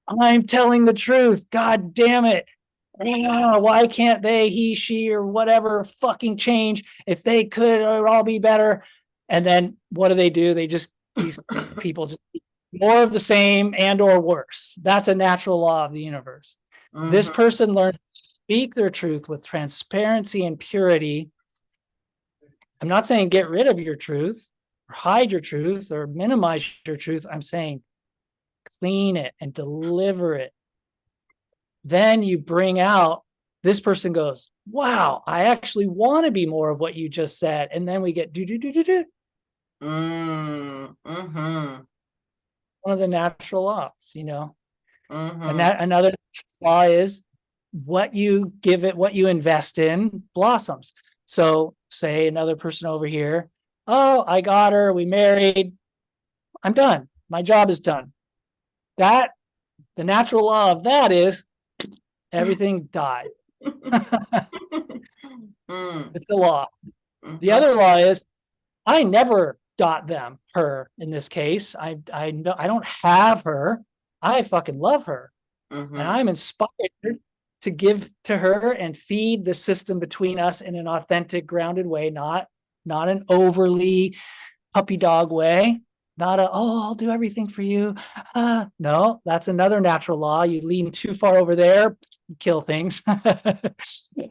I'm telling the truth. God damn it. Why can't they, he, she, or whatever fucking change? If they could, it would all be better. And then what do? They just, these people just more of the same and or worse. That's a natural law of the universe. This person learns to speak their truth with transparency and purity. I'm not saying get rid of your truth or hide your truth or minimize your truth. I'm saying clean it and deliver it. Then you bring out, this person goes, wow, I actually want to be more of what you just said. And then we get do. One of the natural laws, and that another law is what you give it, what you invest in blossoms. So say another person over here, oh, I got her, we married, I'm done. My job is done. That the natural law of that is everything died. It's the law. The other law is I never got them, her in this case. I don't have her. I fucking love her. And I'm inspired to give to her and feed the system between us in an authentic, grounded way, not an overly puppy dog way, not I'll do everything for you. No, that's another natural law. You lean too far over there, you kill things.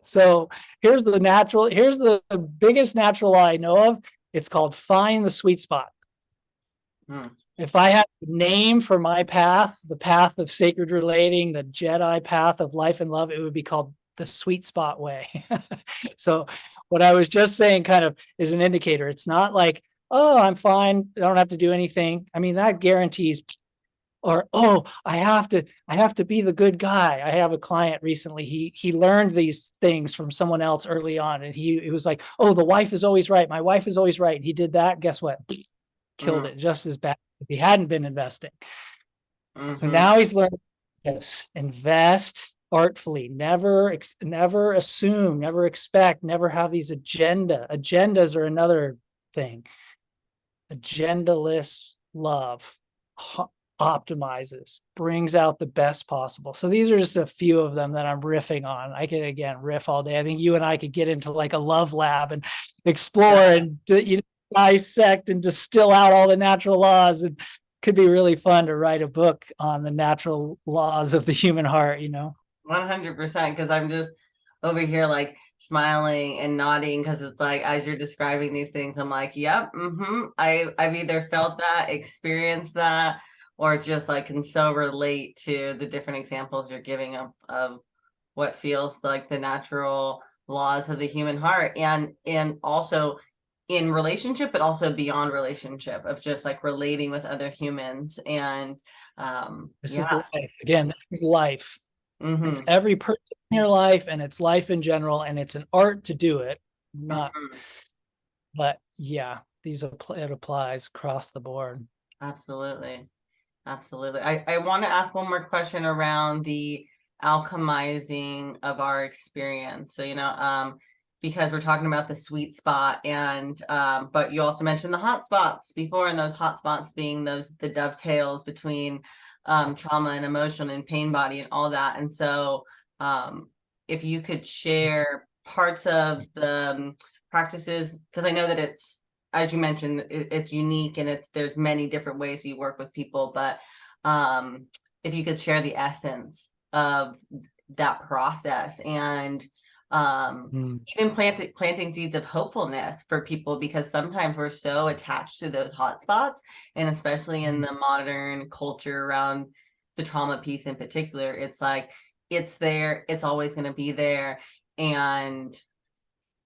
So here's the biggest natural law I know of. It's called find the sweet spot. If I had a name for my path, the path of sacred relating, the Jedi path of life and love, it would be called the sweet spot way. So what I was just saying kind of is an indicator. It's not like, oh, I'm fine, I don't have to do anything. I mean, that guarantees, or oh, I have to be the good guy. I have a client recently, he learned these things from someone else early on, and he was like, oh, the wife is always right, my wife is always right, and he did that. Guess what? Killed Mm, it just as bad if he hadn't been investing. So mhm. now he's learned this: invest artfully, never assume, never expect, never have these agendas are another thing. Agendaless love optimizes, brings out the best possible. So these are just a few of them that I'm riffing on. I could, again, riff all day. I think you and I could get into like a love lab and explore Yeah, and dissect and distill out all the natural laws. And could be really fun to write a book on the natural laws of the human heart, 100%. Because I'm just over here like smiling and nodding because it's like as you're describing these things, I'm like, yep, I've either felt that, experienced that, or just like can so relate to the different examples you're giving of what feels like the natural laws of the human heart, and also in relationship, but also beyond relationship, of just like relating with other humans. And This is yeah. life. Again, this is life. It's Mm-hmm. every person in your life, and it's life in general, and it's an art to do it. Not, Mm-hmm. but yeah, it applies across the board. Absolutely. Absolutely. I want to ask one more question around the alchemizing of our experience. So, because we're talking about the sweet spot, and but you also mentioned the hot spots before, and those hot spots being the dovetails between trauma and emotion and pain body and all that. And so if you could share parts of the practices, because I know that it's, as you mentioned, it's unique, and there's many different ways you work with people, but if you could share the essence of that process, and Mm. even planting seeds of hopefulness for people, because sometimes we're so attached to those hot spots, and especially in the modern culture around the trauma piece in particular, it's like it's there, it's always going to be there, and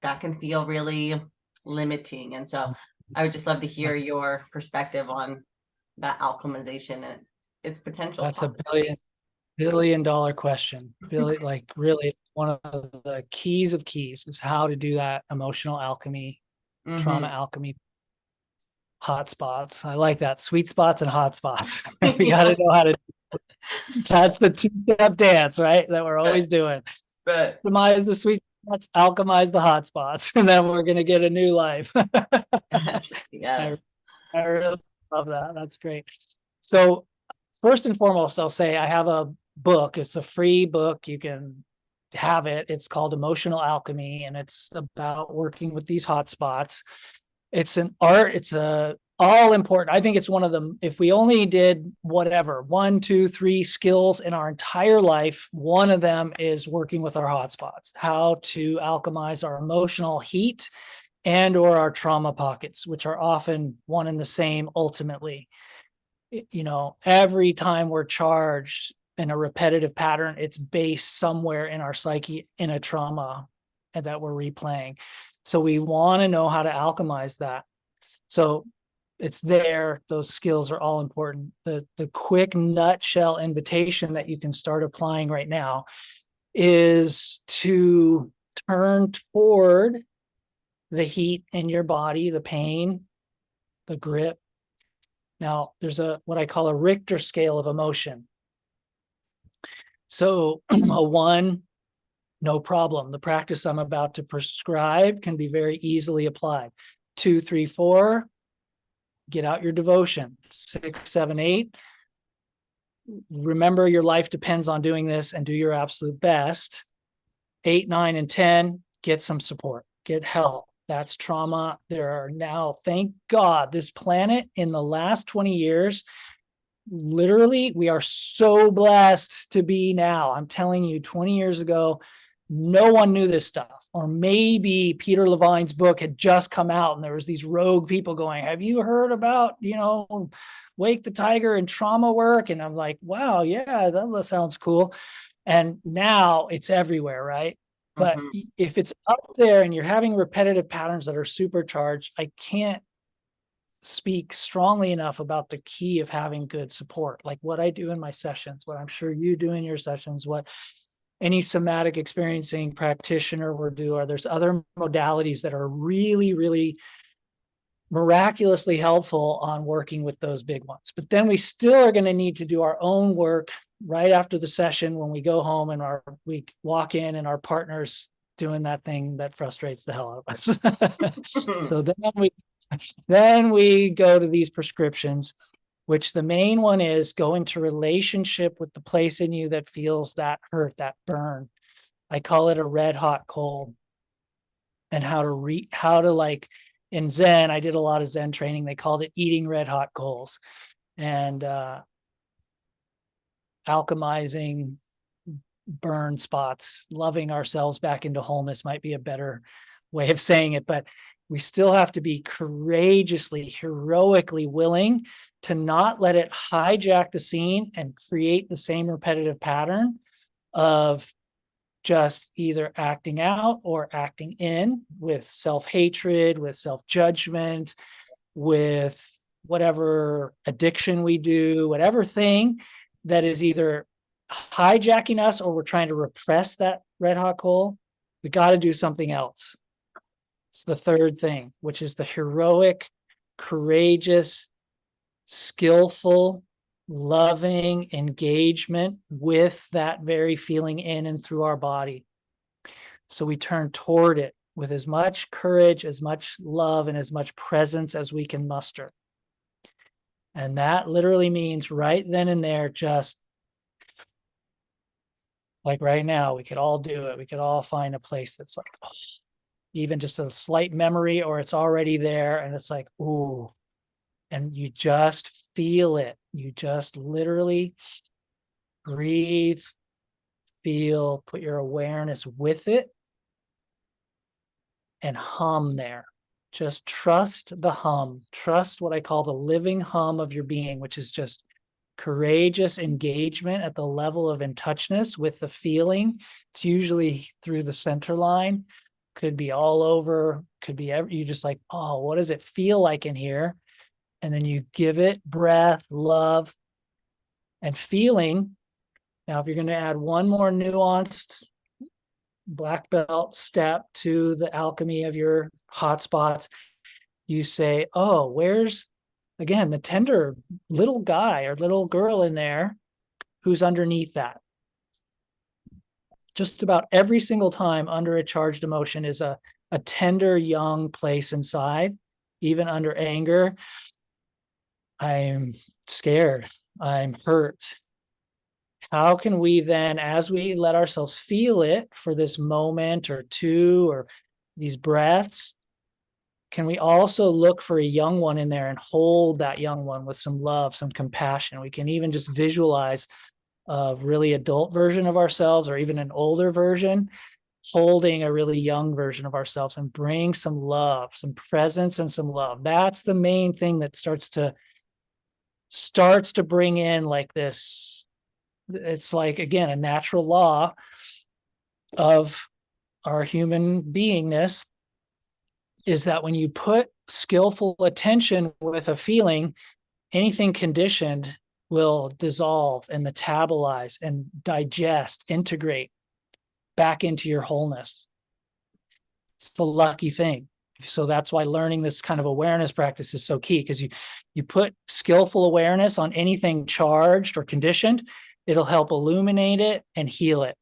that can feel really limiting. And so I would just love to hear your perspective on that alchemization and its potential That's a possibility. billion dollar question. Like really one of the keys of keys is how to do that emotional alchemy, trauma Mm-hmm. alchemy, hot spots. I like that. Sweet spots and hot spots. We got Yeah, to know how to, that's the two-step dance, right? That we're always doing. but Optimize the sweet spots, alchemize the hot spots, and then we're going to get a new life. yes, I, yes. I really love that. That's great. So first and foremost, I'll say I have a book. It's a free book. You can have it. It's called Emotional Alchemy, and it's about working with these hot spots. It's an art. It's a all important. I think it's one of them. If we only did whatever, 1, 2, 3 skills in our entire life, one of them is working with our hotspots, how to alchemize our emotional heat and or our trauma pockets, which are often one and the same ultimately. Every time we're charged in a repetitive pattern, it's based somewhere in our psyche in a trauma that we're replaying. So we want to know how to alchemize that. So it's there. Those skills are all important. The quick nutshell invitation that you can start applying right now is to turn toward the heat in your body, the pain, the grip. Now, there's what I call a Richter scale of emotion. So a 1, no problem. The practice I'm about to prescribe can be very easily applied. 2, 3, 4, get out your devotion. 6, 7, 8, remember your life depends on doing this and do your absolute best. 8, 9, and 10, get some support, get help. That's trauma. There are now, thank God, this planet in the last 20 years, literally, we are so blessed to be now. I'm telling you, 20 years ago, no one knew this stuff. Or maybe Peter Levine's book had just come out and there was these rogue people going, have you heard about, Wake the Tiger and trauma work? And I'm like, wow, yeah, that sounds cool. And now it's everywhere, right? But Mhm. if it's up there and you're having repetitive patterns that are supercharged, I can't speak strongly enough about the key of having good support, like what I do in my sessions, what I'm sure you do in your sessions, what any somatic experiencing practitioner will do, or there's other modalities that are really, really miraculously helpful on working with those big ones. But then we still are going to need to do our own work right after the session when we go home and we walk in and our partner's doing that thing that frustrates the hell out of us. So then we go to these prescriptions, which the main one is go into relationship with the place in you that feels that hurt, that burn. I call it a red hot cold. And how to like in Zen, I did a lot of Zen training. They called it eating red hot coals, and alchemizing burn spots, loving ourselves back into wholeness might be a better way of saying it. But we still have to be courageously, heroically willing to not let it hijack the scene and create the same repetitive pattern of just either acting out or acting in with self-hatred, with self-judgment, with whatever addiction we do, whatever thing that is either hijacking us or we're trying to repress that red hot coal. We got to do something else. It's the third thing, which is the heroic, courageous, skillful, loving engagement with that very feeling in and through our body. So we turn toward it with as much courage, as much love, and as much presence as we can muster. And that literally means right then and there, just like right now, we could all do it. We could all find a place that's like, oh, even just a slight memory, or it's already there. And it's like, ooh, and you just feel it. You just literally breathe, feel, put your awareness with it, and hum there. Just trust the hum. Trust what I call the living hum of your being, which is just courageous engagement at the level of in touchness with the feeling. It's usually through the center line, could be all over, could be you just like, oh, what does it feel like in here? And then you give it breath, love, and feeling. Now, if you're going to add one more nuanced black belt step to the alchemy of your hotspots, you say, oh, where's, again, the tender little guy or little girl in there who's underneath that? Just about every single time under a charged emotion is a tender young place inside. Even under anger, I'm scared, I'm hurt. How can we then, as we let ourselves feel it for this moment or two or these breaths, can we also look for a young one in there and hold that young one with some love, some compassion? We can even just visualize a really adult version of ourselves or even an older version holding a really young version of ourselves and bring some love, some presence and some love. That's the main thing that starts to bring in like this. It's like, again, a natural law of our human beingness is that when you put skillful attention with a feeling, anything conditioned will dissolve and metabolize and digest, integrate back into your wholeness. It's a lucky thing. So that's why learning this kind of awareness practice is so key, because you put skillful awareness on anything charged or conditioned, it'll help illuminate it and heal it.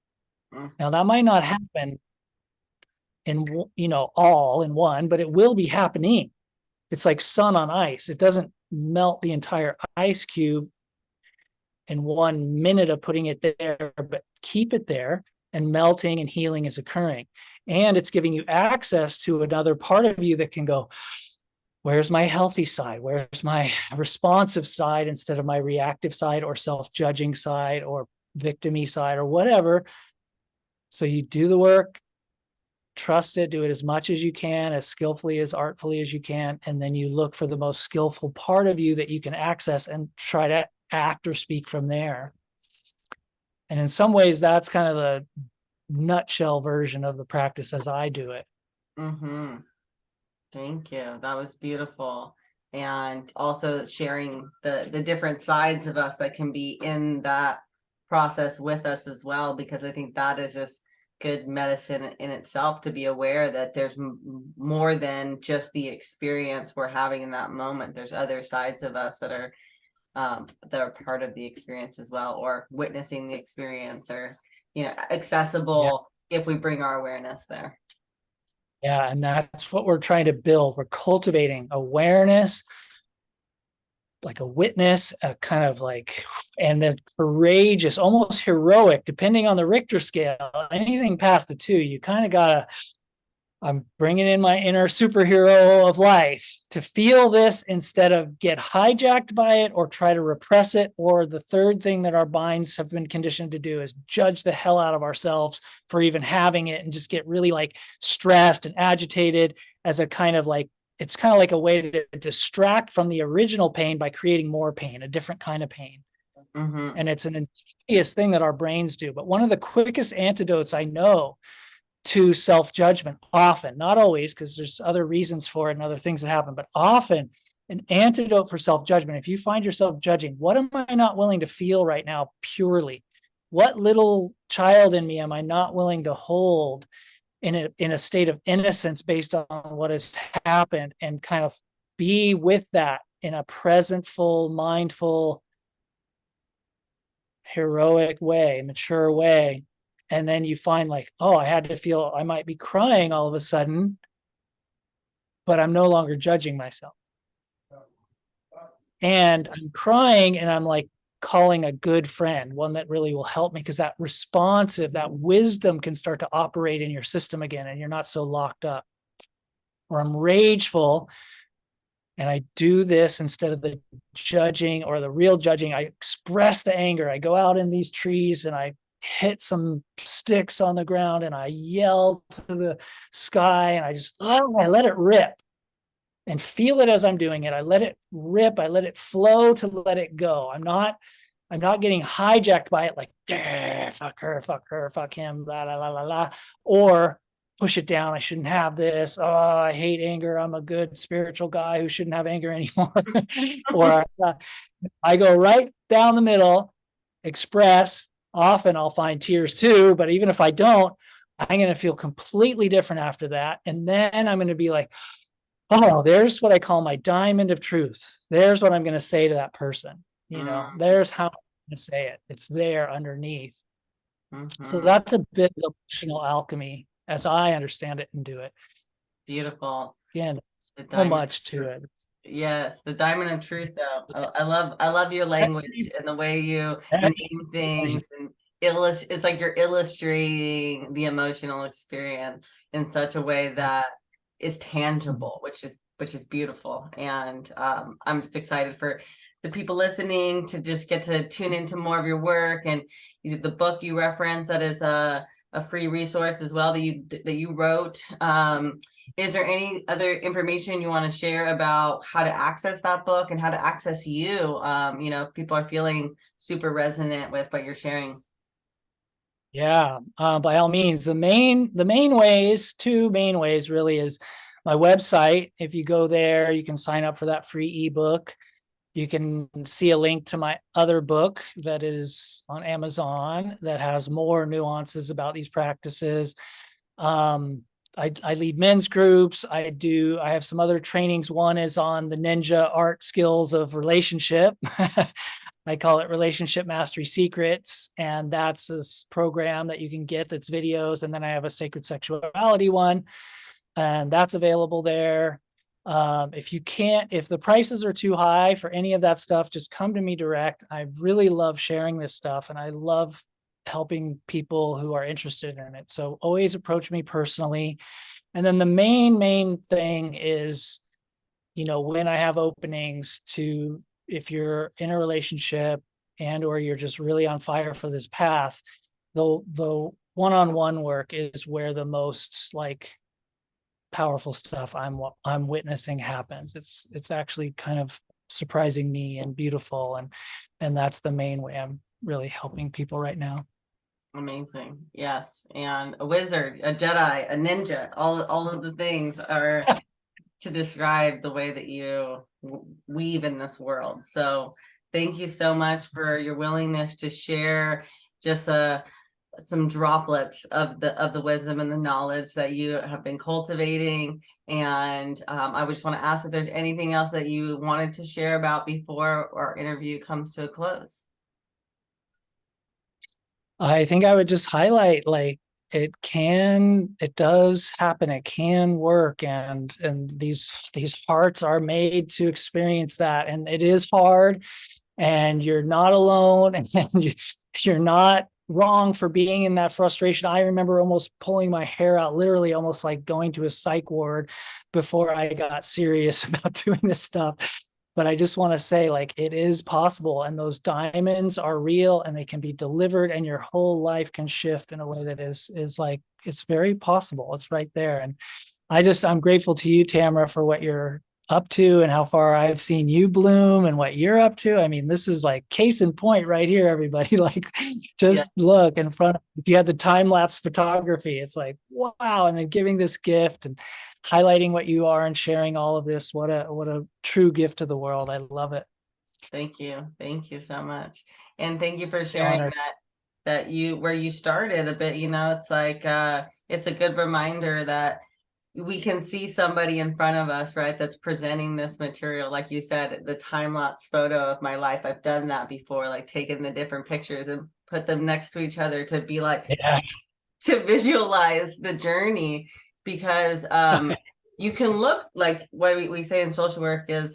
Now, that might not happen in, all in one, but it will be happening. It's like sun on ice. It doesn't melt the entire ice cube in 1 minute of putting it there, but keep it there, and melting and healing is occurring. And it's giving you access to another part of you that can go, where's my healthy side? Where's my responsive side instead of my reactive side or self-judging side or victim-y side or whatever? So you do the work, trust it, do it as much as you can, as skillfully, as artfully as you can. And then you look for the most skillful part of you that you can access and try to act or speak from there. And in some ways, that's kind of nutshell version of the practice as I do it. Mm-hmm. Thank you. That was beautiful. And also sharing the different sides of us that can be in that process with us as well, because I think that is just good medicine in itself, to be aware that there's more than just the experience we're having in that moment. There's other sides of us that are part of the experience as well, or witnessing the experience, or accessible if we bring our awareness there. Yeah, and that's what we're trying to build. We're cultivating awareness, like a witness, a kind of like, and then courageous, almost heroic, depending on the Richter scale. Anything past a 2, you kind of gotta, I'm bringing in my inner superhero of life to feel this instead of get hijacked by it or try to repress it. Or the third thing that our minds have been conditioned to do is judge the hell out of ourselves for even having it, and just get really like stressed and agitated as a kind of like, it's kind of like a way to distract from the original pain by creating more pain, a different kind of pain. Mm-hmm. And it's an insidious thing that our brains do. But one of the quickest antidotes I know to self-judgment, often, not always, because there's other reasons for it and other things that happen, but often an antidote for self-judgment. If you find yourself judging, what am I not willing to feel right now purely? What little child in me am I not willing to hold in a state of innocence based on what has happened, and kind of be with that in a presentful, mindful, heroic way, mature way. And then you find like, oh, I had to feel, I might be crying all of a sudden, but I'm no longer judging myself. And I'm crying and I'm like calling a good friend, one that really will help me, because that responsive, that wisdom can start to operate in your system again, and you're not so locked up. Or I'm rageful and I do this instead of the judging or the real judging. I express the anger. I go out in these trees and I hit some sticks on the ground and I yell to the sky, and I just, I let it rip and feel it as I'm doing it. I let it rip. I let it flow to let it go. I'm not getting hijacked by it like, fuck her, fuck him, la, la, la, la, la, or push it down. I shouldn't have this. Oh, I hate anger. I'm a good spiritual guy who shouldn't have anger anymore. Or I go right down the middle, express. Often I'll find tears too, but even if I don't, I'm going to feel completely different after that. And then I'm going to be like, oh, there's what I call my diamond of truth. There's what I'm going to say to that person. There's how I'm going to say it. It's there underneath. Mm-hmm. So that's a bit of emotional alchemy as I understand it and do it. Beautiful. Again, so much to it. Yes, the diamond of truth though. I love your language and the way you name things, and it's like you're illustrating the emotional experience in such a way that is tangible, which is beautiful. And I'm just excited for the people listening to just get to tune into more of your work, and the book you reference, that is a free resource as well that you wrote. Is there any other information you want to share about how to access that book and how to access you? If people are feeling super resonant with what you're sharing. Yeah, by all means. The main ways, 2 main ways really, is my website. If you go there, you can sign up for that free ebook. You can see a link to my other book that is on Amazon that has more nuances about these practices. I lead men's groups. I have some other trainings. One is on the ninja art skills of relationship. I call it Relationship Mastery Secrets. And that's this program that you can get that's videos. And then I have a sacred sexuality one, and that's available there. If the prices are too high for any of that stuff, just come to me direct. I really love sharing this stuff, and I love helping people who are interested in it. So always approach me personally. And then the main thing is, when I have openings to, if you're in a relationship and or you're just really on fire for this path, the one-on-one work is where the most like powerful stuff I'm witnessing happens. It's actually kind of surprising me and beautiful, and that's the main way I'm really helping people right now. Amazing. Yes. And a wizard, a Jedi, a ninja, all of the things are to describe the way that you weave in this world. So thank you so much for your willingness to share just some droplets of the wisdom and the knowledge that you have been cultivating. And I just want to ask if there's anything else that you wanted to share about before our interview comes to a close. I think I would just highlight like it does happen, it can work, and these hearts are made to experience that, and it is hard, and you're not alone, and you're not wrong for being in that frustration. I remember almost pulling my hair out, literally almost like going to a psych ward before I got serious about doing this stuff. But I just want to say, like, it is possible, and those diamonds are real, and they can be delivered, and your whole life can shift in a way that is like, it's very possible. It's right there. And I'm grateful to you, Tamara, for what you're up to and how far I've seen you bloom and what you're up to. I mean, this is like case in point right here, everybody. Like, Yeah, just look in front. If you had the time lapse photography, it's like, wow. And then giving this gift and highlighting what you are and sharing all of this. What a true gift to the world. I love it. thank you. Thank you so much. And thank you for The sharing honor. that you where you started a bit, it's like it's a good reminder that we can see somebody in front of us, right, that's presenting this material. Like you said, the time lapse photo of my life, I've done that before, like taking the different pictures and put them next to each other to be like, Yeah. to visualize the journey. Because you can look like, what we say in social work is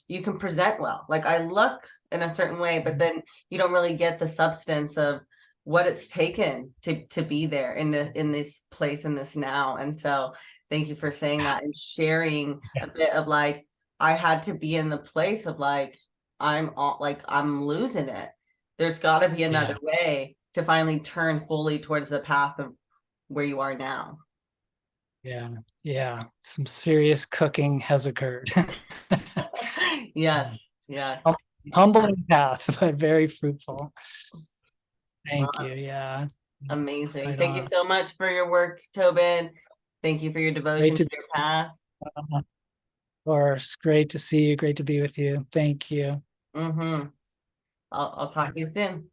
you can present well, like I look in a certain way, but then you don't really get the substance of what it's taken to be there in this place, in this now. And so thank you for saying that and sharing a bit of like, I had to be in the place of like, I'm losing it. There's got to be Yeah. another way to finally turn fully towards the path of where you are now. Yeah. Yeah. Some serious cooking has occurred. Yes, yes. Hum- Humbling path, but very fruitful. Thank you. Well, Yeah. amazing. Right Thank you on. so much for your work, Tobin. Thank you for your Great devotion to to, your path. of course. Great to see you. Great to be with you. Thank you. Mm-hmm. I'll talk to you soon.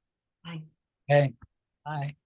Bye. Okay. Bye.